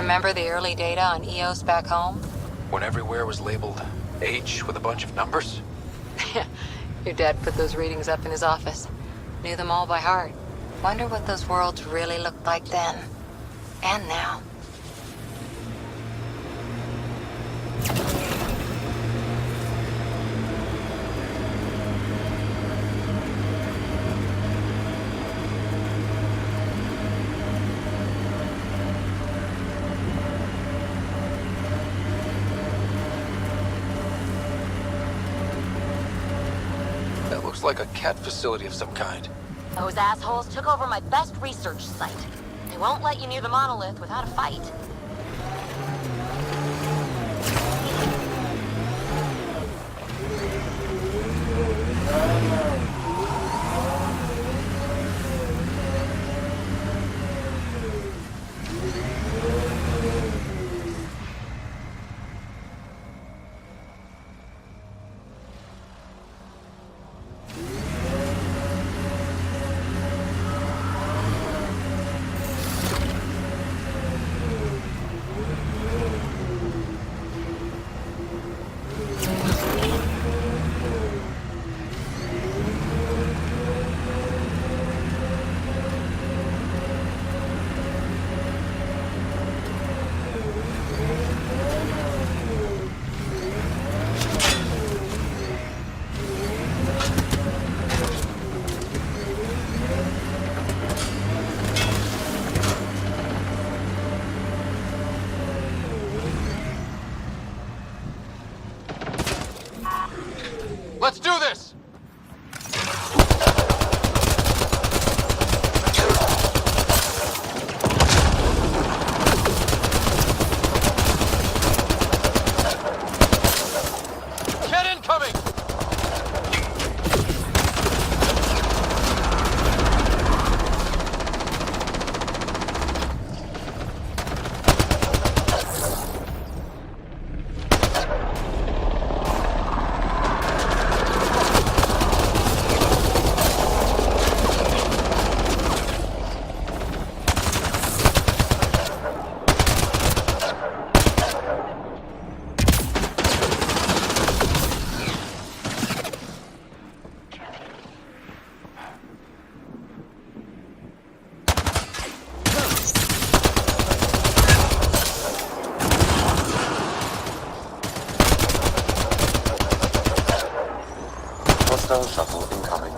Remember the early data on EOS back home? When everywhere was labeled H with a bunch of numbers? Your dad put those readings up in his office. Knew them all by heart. Wonder what those worlds really looked like then. And now. That looks like a cat facility of some kind. Those assholes took over my best research site. They won't let you near the monolith without a fight. Let's do this! Get incoming! Hostile shuttle incoming.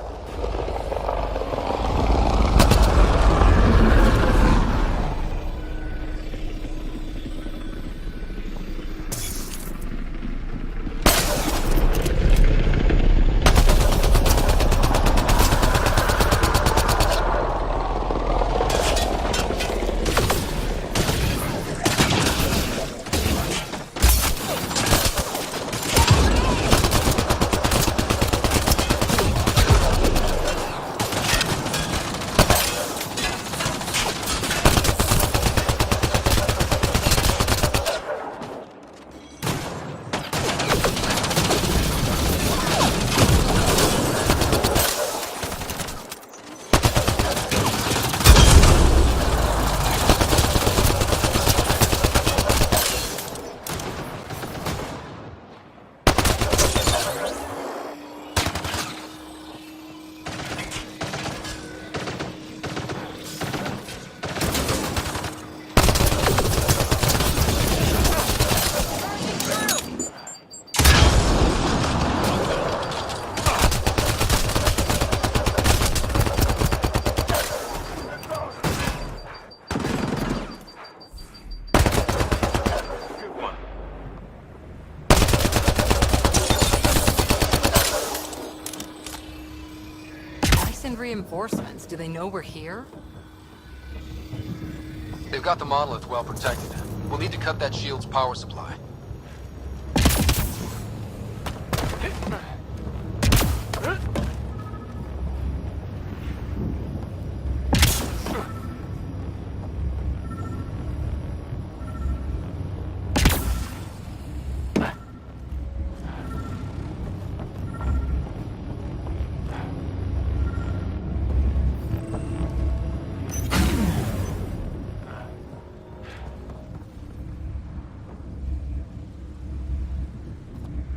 Reinforcements. Do they know we're here? They've got the monolith well protected. We'll need to cut that shield's power supply.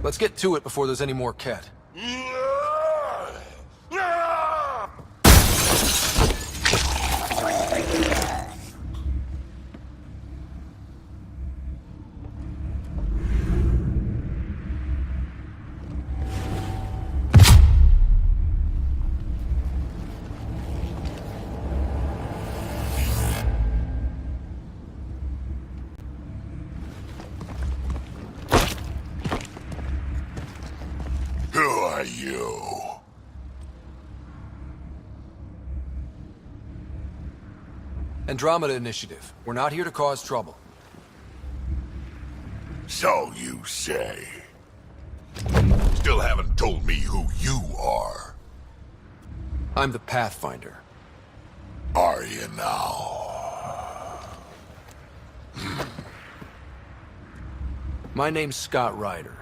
Let's get to it before there's any more Ket. Who are you? Andromeda Initiative. We're not here to cause trouble. So you say. Still haven't told me who you are. I'm the Pathfinder. Are you now? My name's Scott Ryder.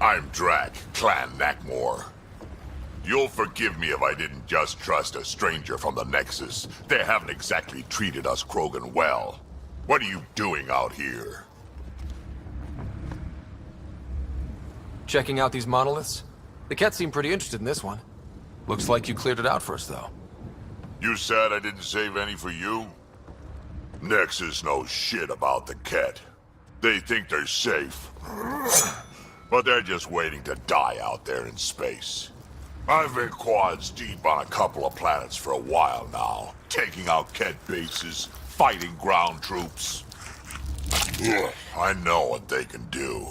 I'm Drac, Clan Nakmor. You'll forgive me if I didn't just trust a stranger from the Nexus. They haven't exactly treated us Krogan well. What are you doing out here? Checking out these monoliths? The Ket seem pretty interested in this one. Looks like you cleared it out for us, though. You said I didn't save any for you? Nexus knows shit about the Ket. They think they're safe. But they're just waiting to die out there in space. I've been quads deep on a couple of planets for a while now, taking out Ket bases, fighting ground troops. Ugh, I know what they can do.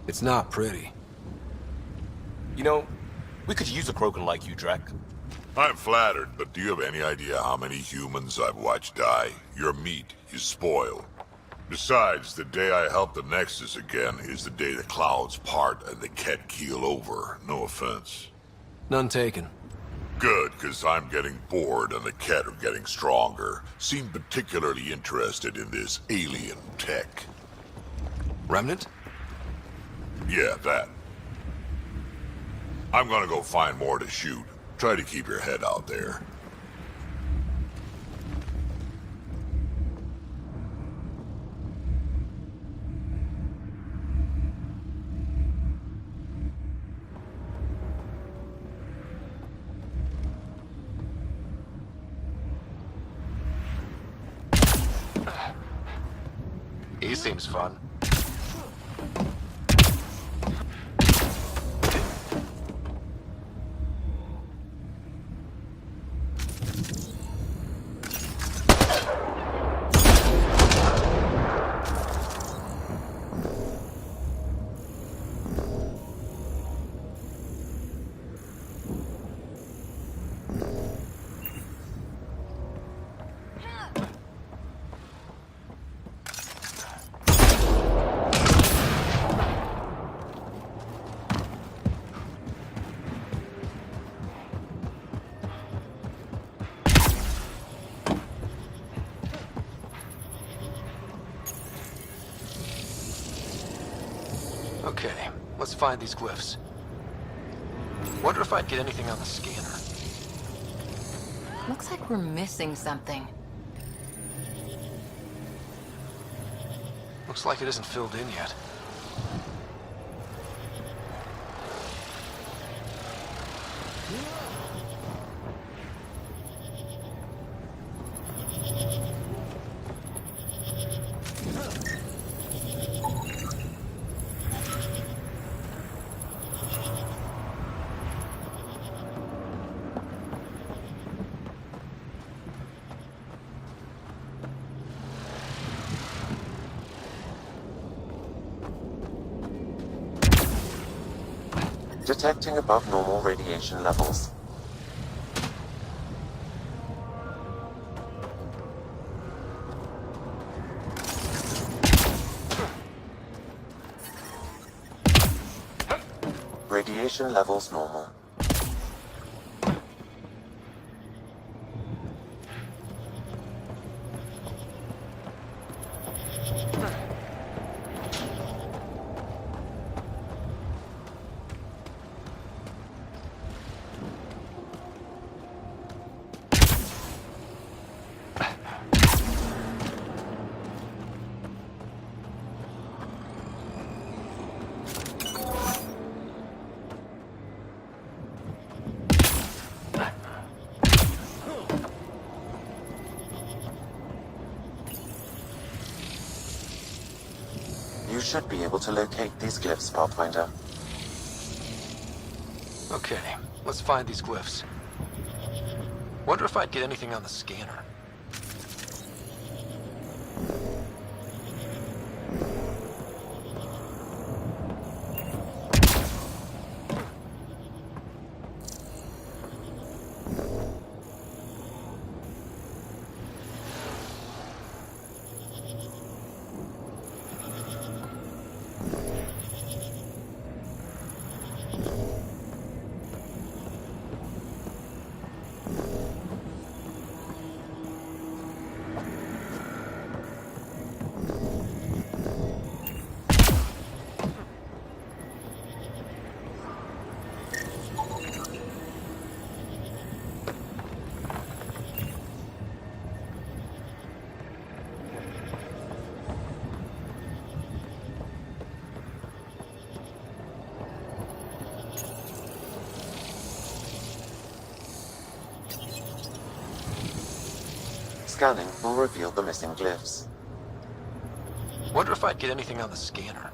It's not pretty. You know, we could use a Krogan like you, Drac. I'm flattered, but do you have any idea how many humans I've watched die? Your meat is spoiled. Besides, the day I help the Nexus again is the day the clouds part and the Ket keel over. No offense. None taken. Good, because I'm getting bored and the Ket are getting stronger. Seem particularly interested in this alien tech. Remnant? Yeah, that. I'm gonna go find more to shoot. Try to keep your head out there. He seems fun. Okay, let's find these glyphs. Wonder if I'd get anything on the scanner. Looks like we're missing something. Looks like it isn't filled in yet. Detecting above normal radiation levels. Radiation levels normal. should be able to locate these glyphs, Pathfinder. Okay, let's find these glyphs. Wonder if I'd get anything on the scanner. Scanning will reveal the missing glyphs. Wonder if I'd get anything on the scanner.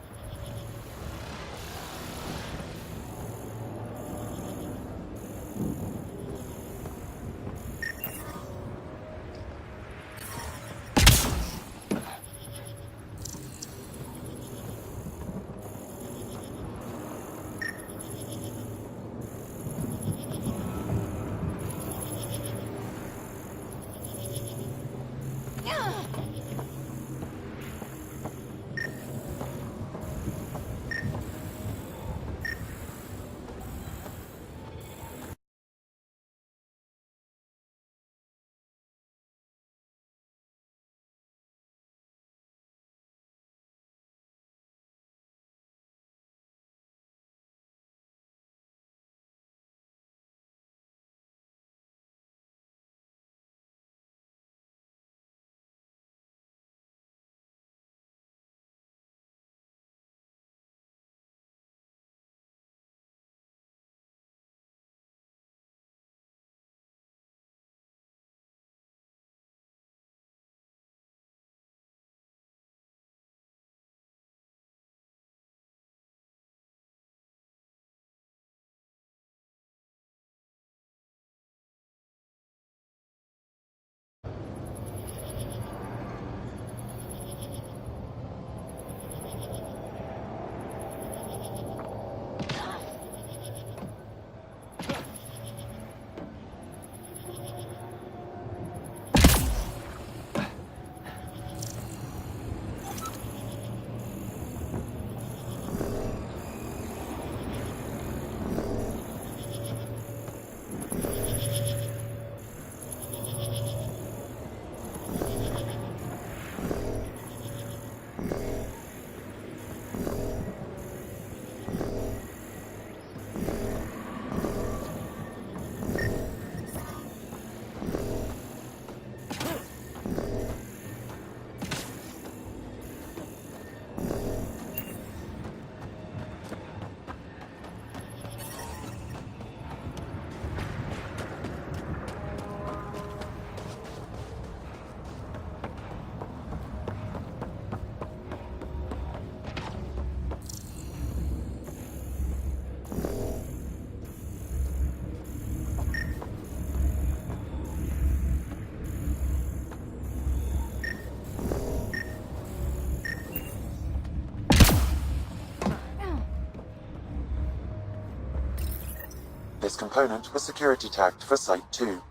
This component was security tagged for Site 2.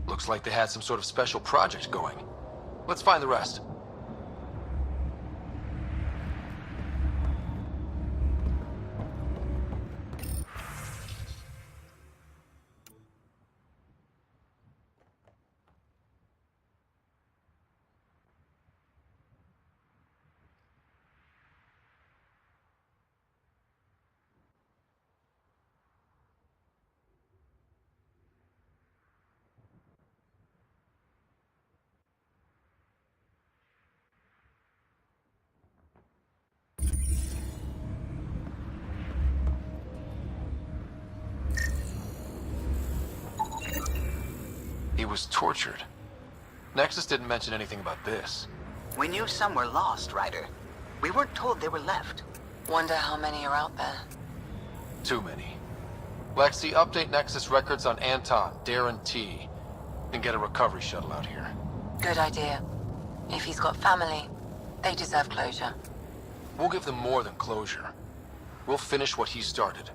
Looks like they had some sort of special project going. Let's find the rest. He was tortured. Nexus didn't mention anything about this. We knew some were lost, Ryder. We weren't told they were left. Wonder how many are out there. Too many. Lexi, update Nexus records on Anton, Darren T. And get a recovery shuttle out here. Good idea. If he's got family, they deserve closure. We'll give them more than closure. We'll finish what he started.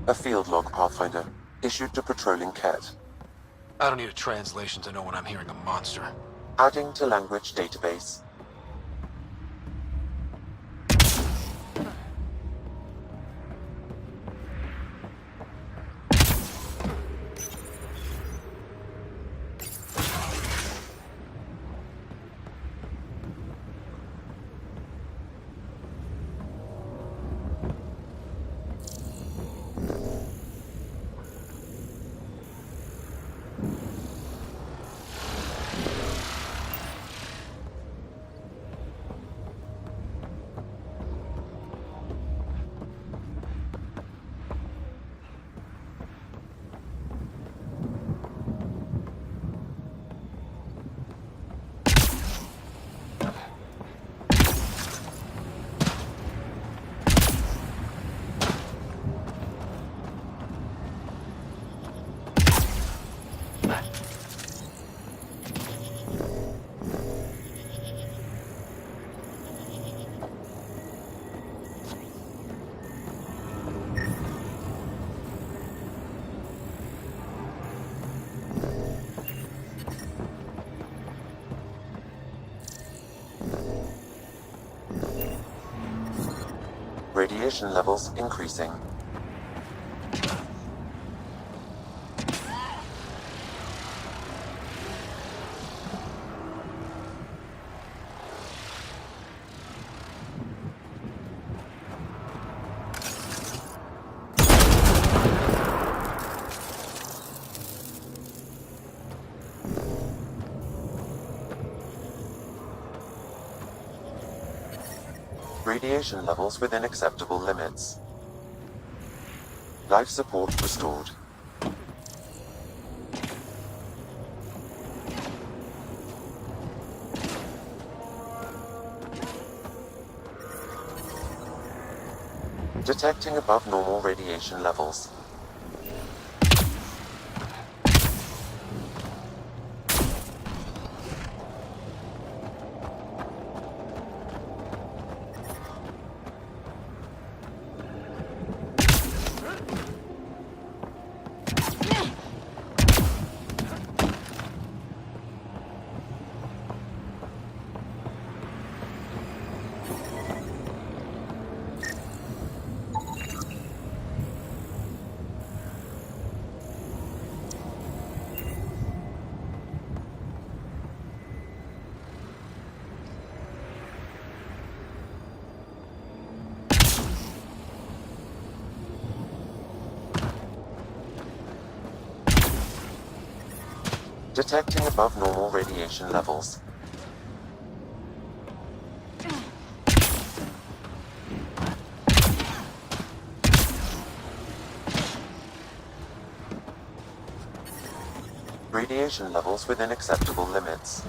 A field log, Pathfinder. Issued to patrolling Ket. I don't need a translation to know when I'm hearing a monster. Adding to language database. Radiation levels increasing. Radiation levels within acceptable limits. Life support restored. Detecting above normal radiation levels. Detecting above normal radiation levels. Radiation levels within acceptable limits.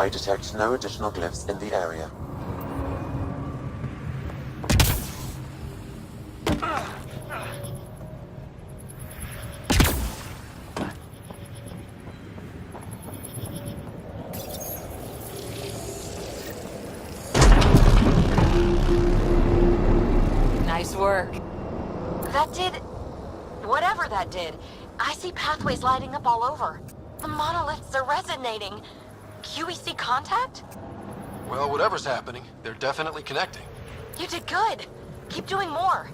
I detect no additional glyphs in the area. Nice work. That did... whatever that did. I see pathways lighting up all over. The monoliths are resonating. QEC contact? Well, whatever's happening, they're definitely connecting. You did good. Keep doing more.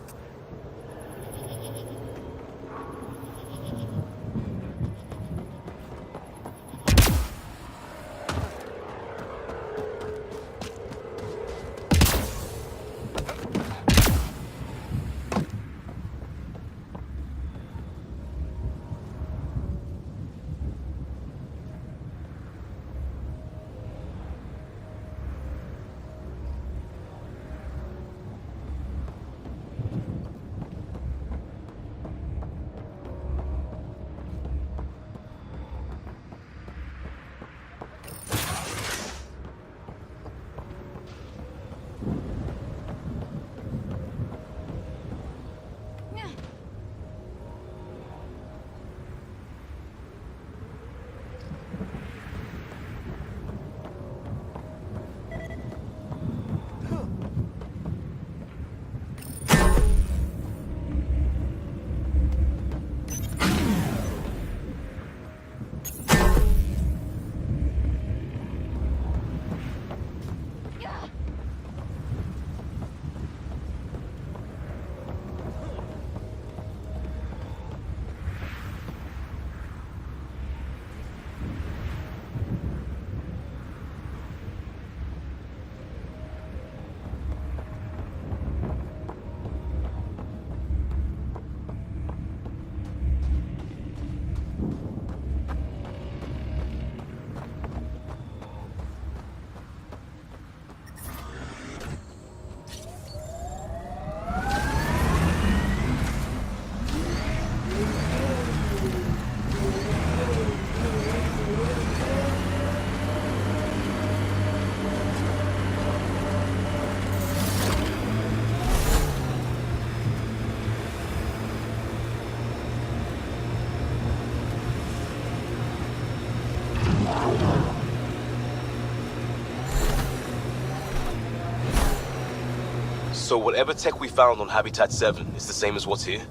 So whatever tech we found on Habitat 7 is the same as what's here?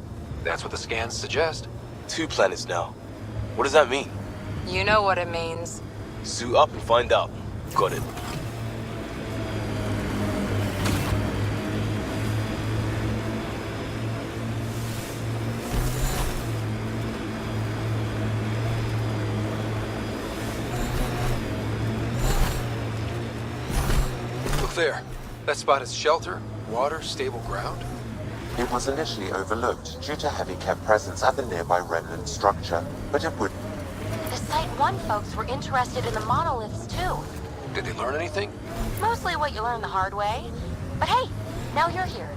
That's what the scans suggest. 2 planets now. What does that mean? You know what it means. Suit up and find out. Got it. Look there. That spot is shelter, water, stable ground. It was initially overlooked due to heavy Kett presence at the nearby remnant structure, but it would... The Site 1 folks were interested in the monoliths too. Did they learn anything? Mostly what you learn the hard way. But hey, now you're here.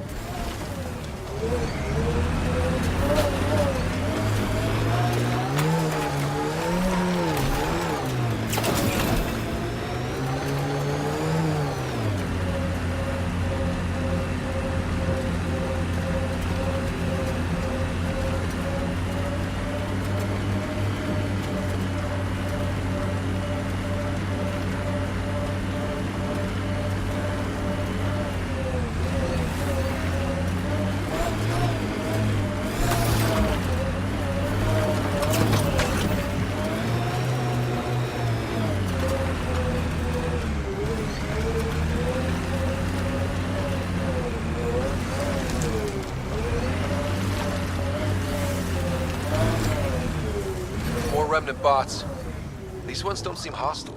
Remnant bots. These ones don't seem hostile.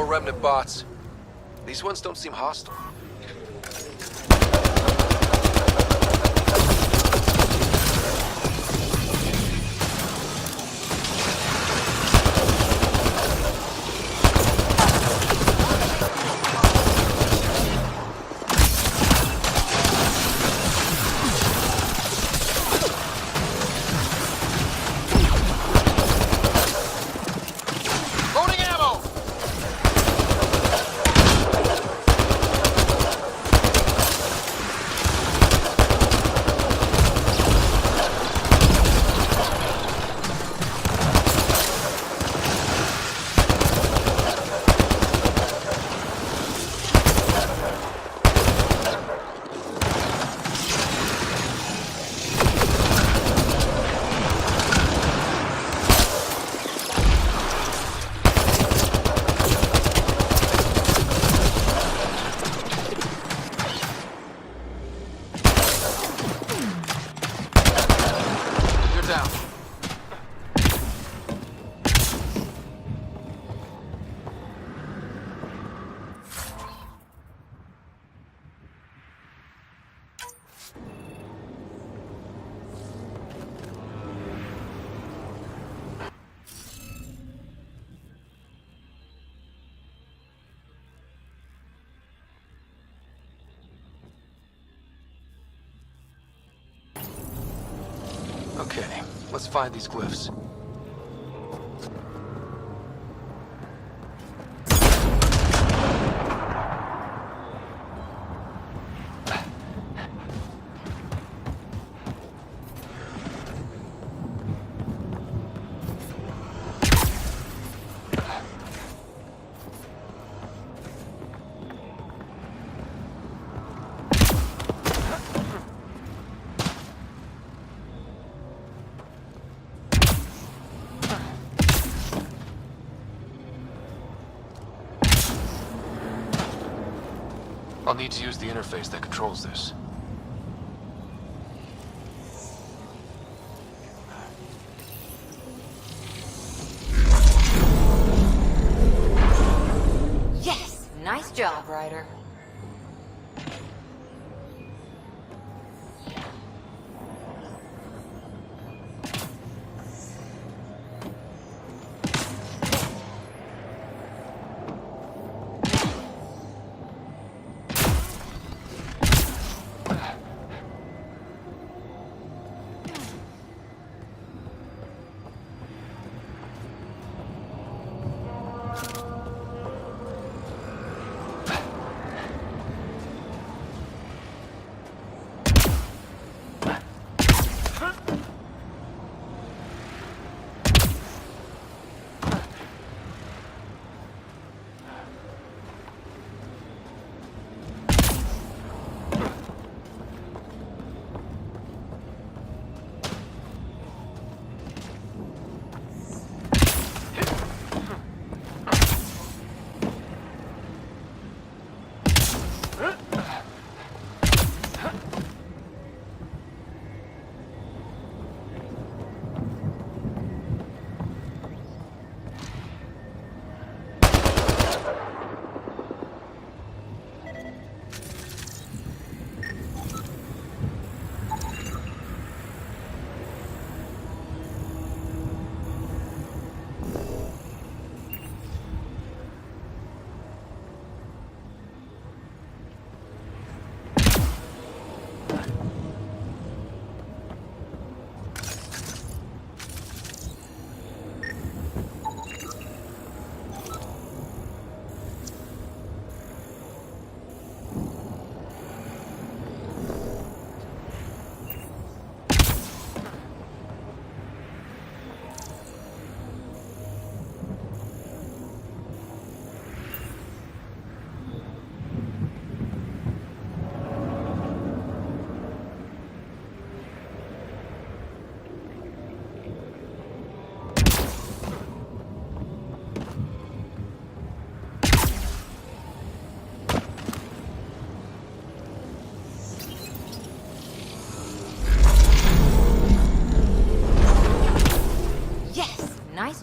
Remnant bots. These ones don't seem hostile. Okay, let's find these glyphs. I'll need to use the interface that controls this.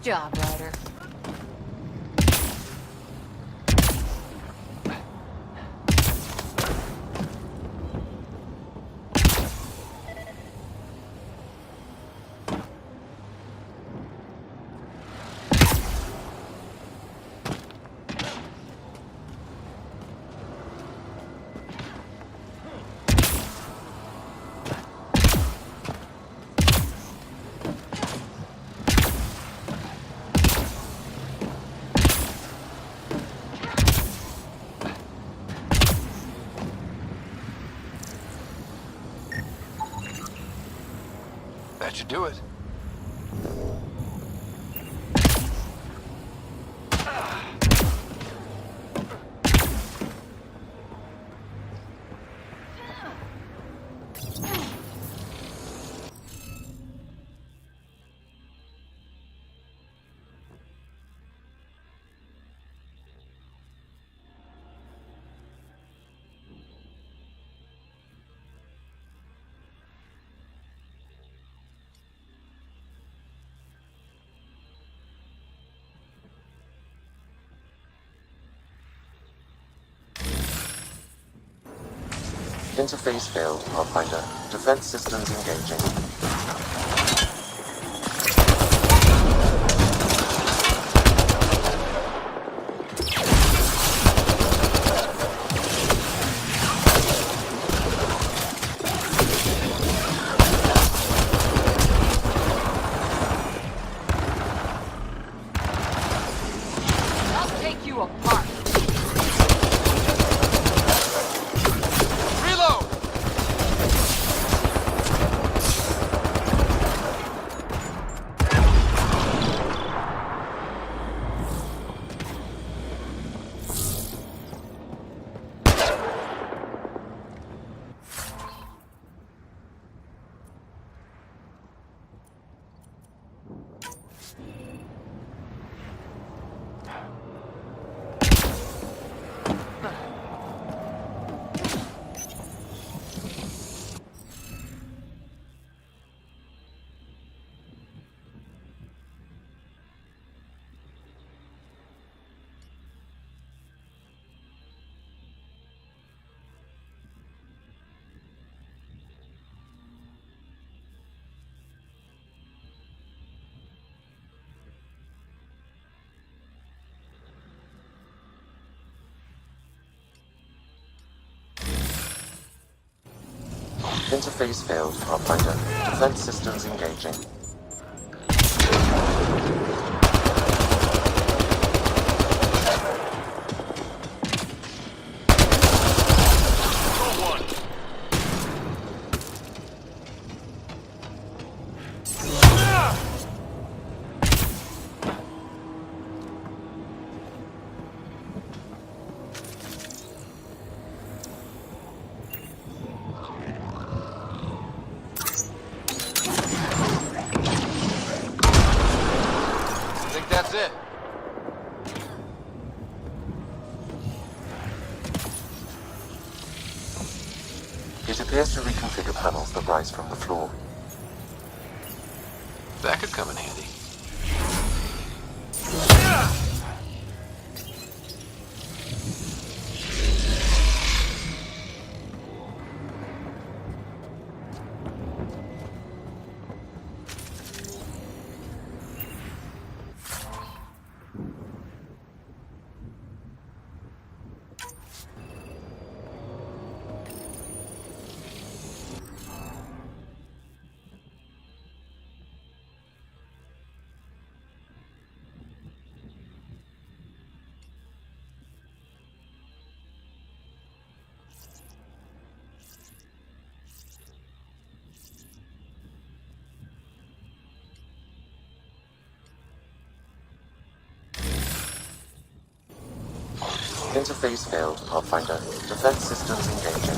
job, Ryder. That should do it. Interface failed, Pathfinder. Defense systems engaging. I'll take you apart. Interface failed, Pathfinder. Defense systems engaging. That's it. It appears to reconfigure panels that rise from the floor. That could come in handy. Interface failed, Pathfinder. Defense systems engaging.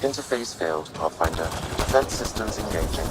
Interface failed, Pathfinder. Defense systems engaging.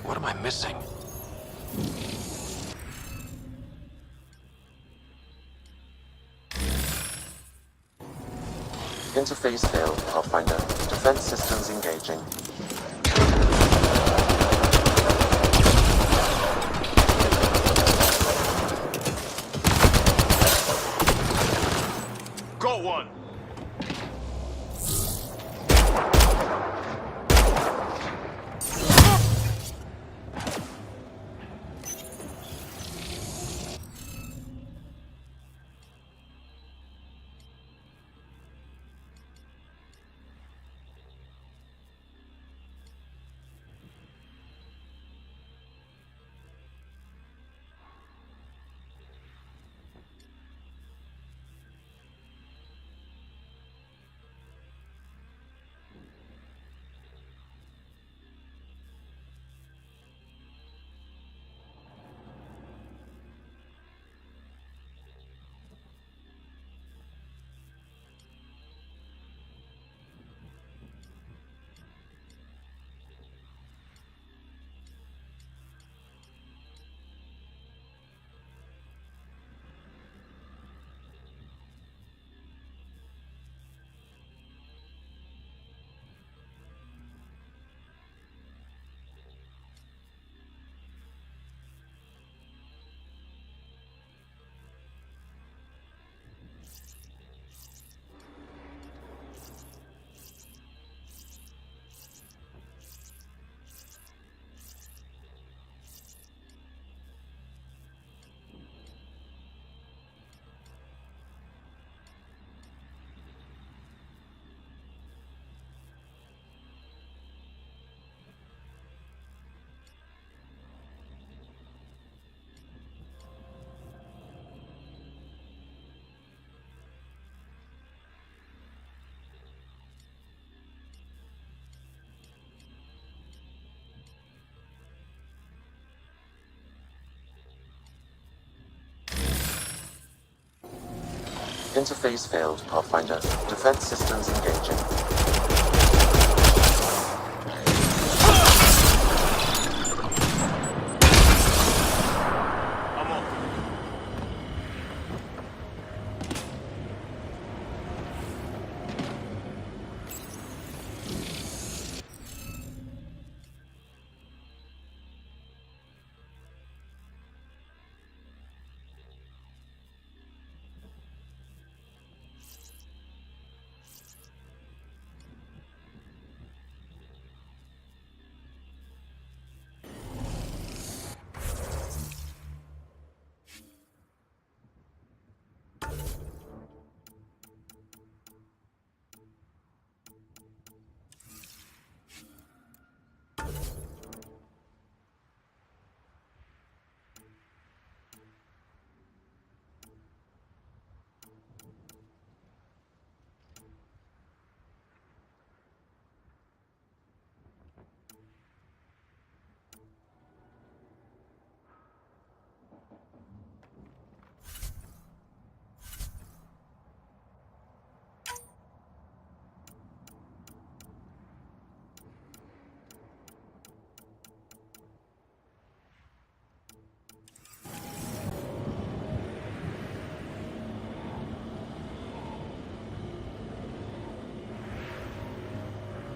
What am I missing? Interface failed, Pathfinder. Defense systems engaging. Got one! Interface failed, Pathfinder. Defense systems engaging.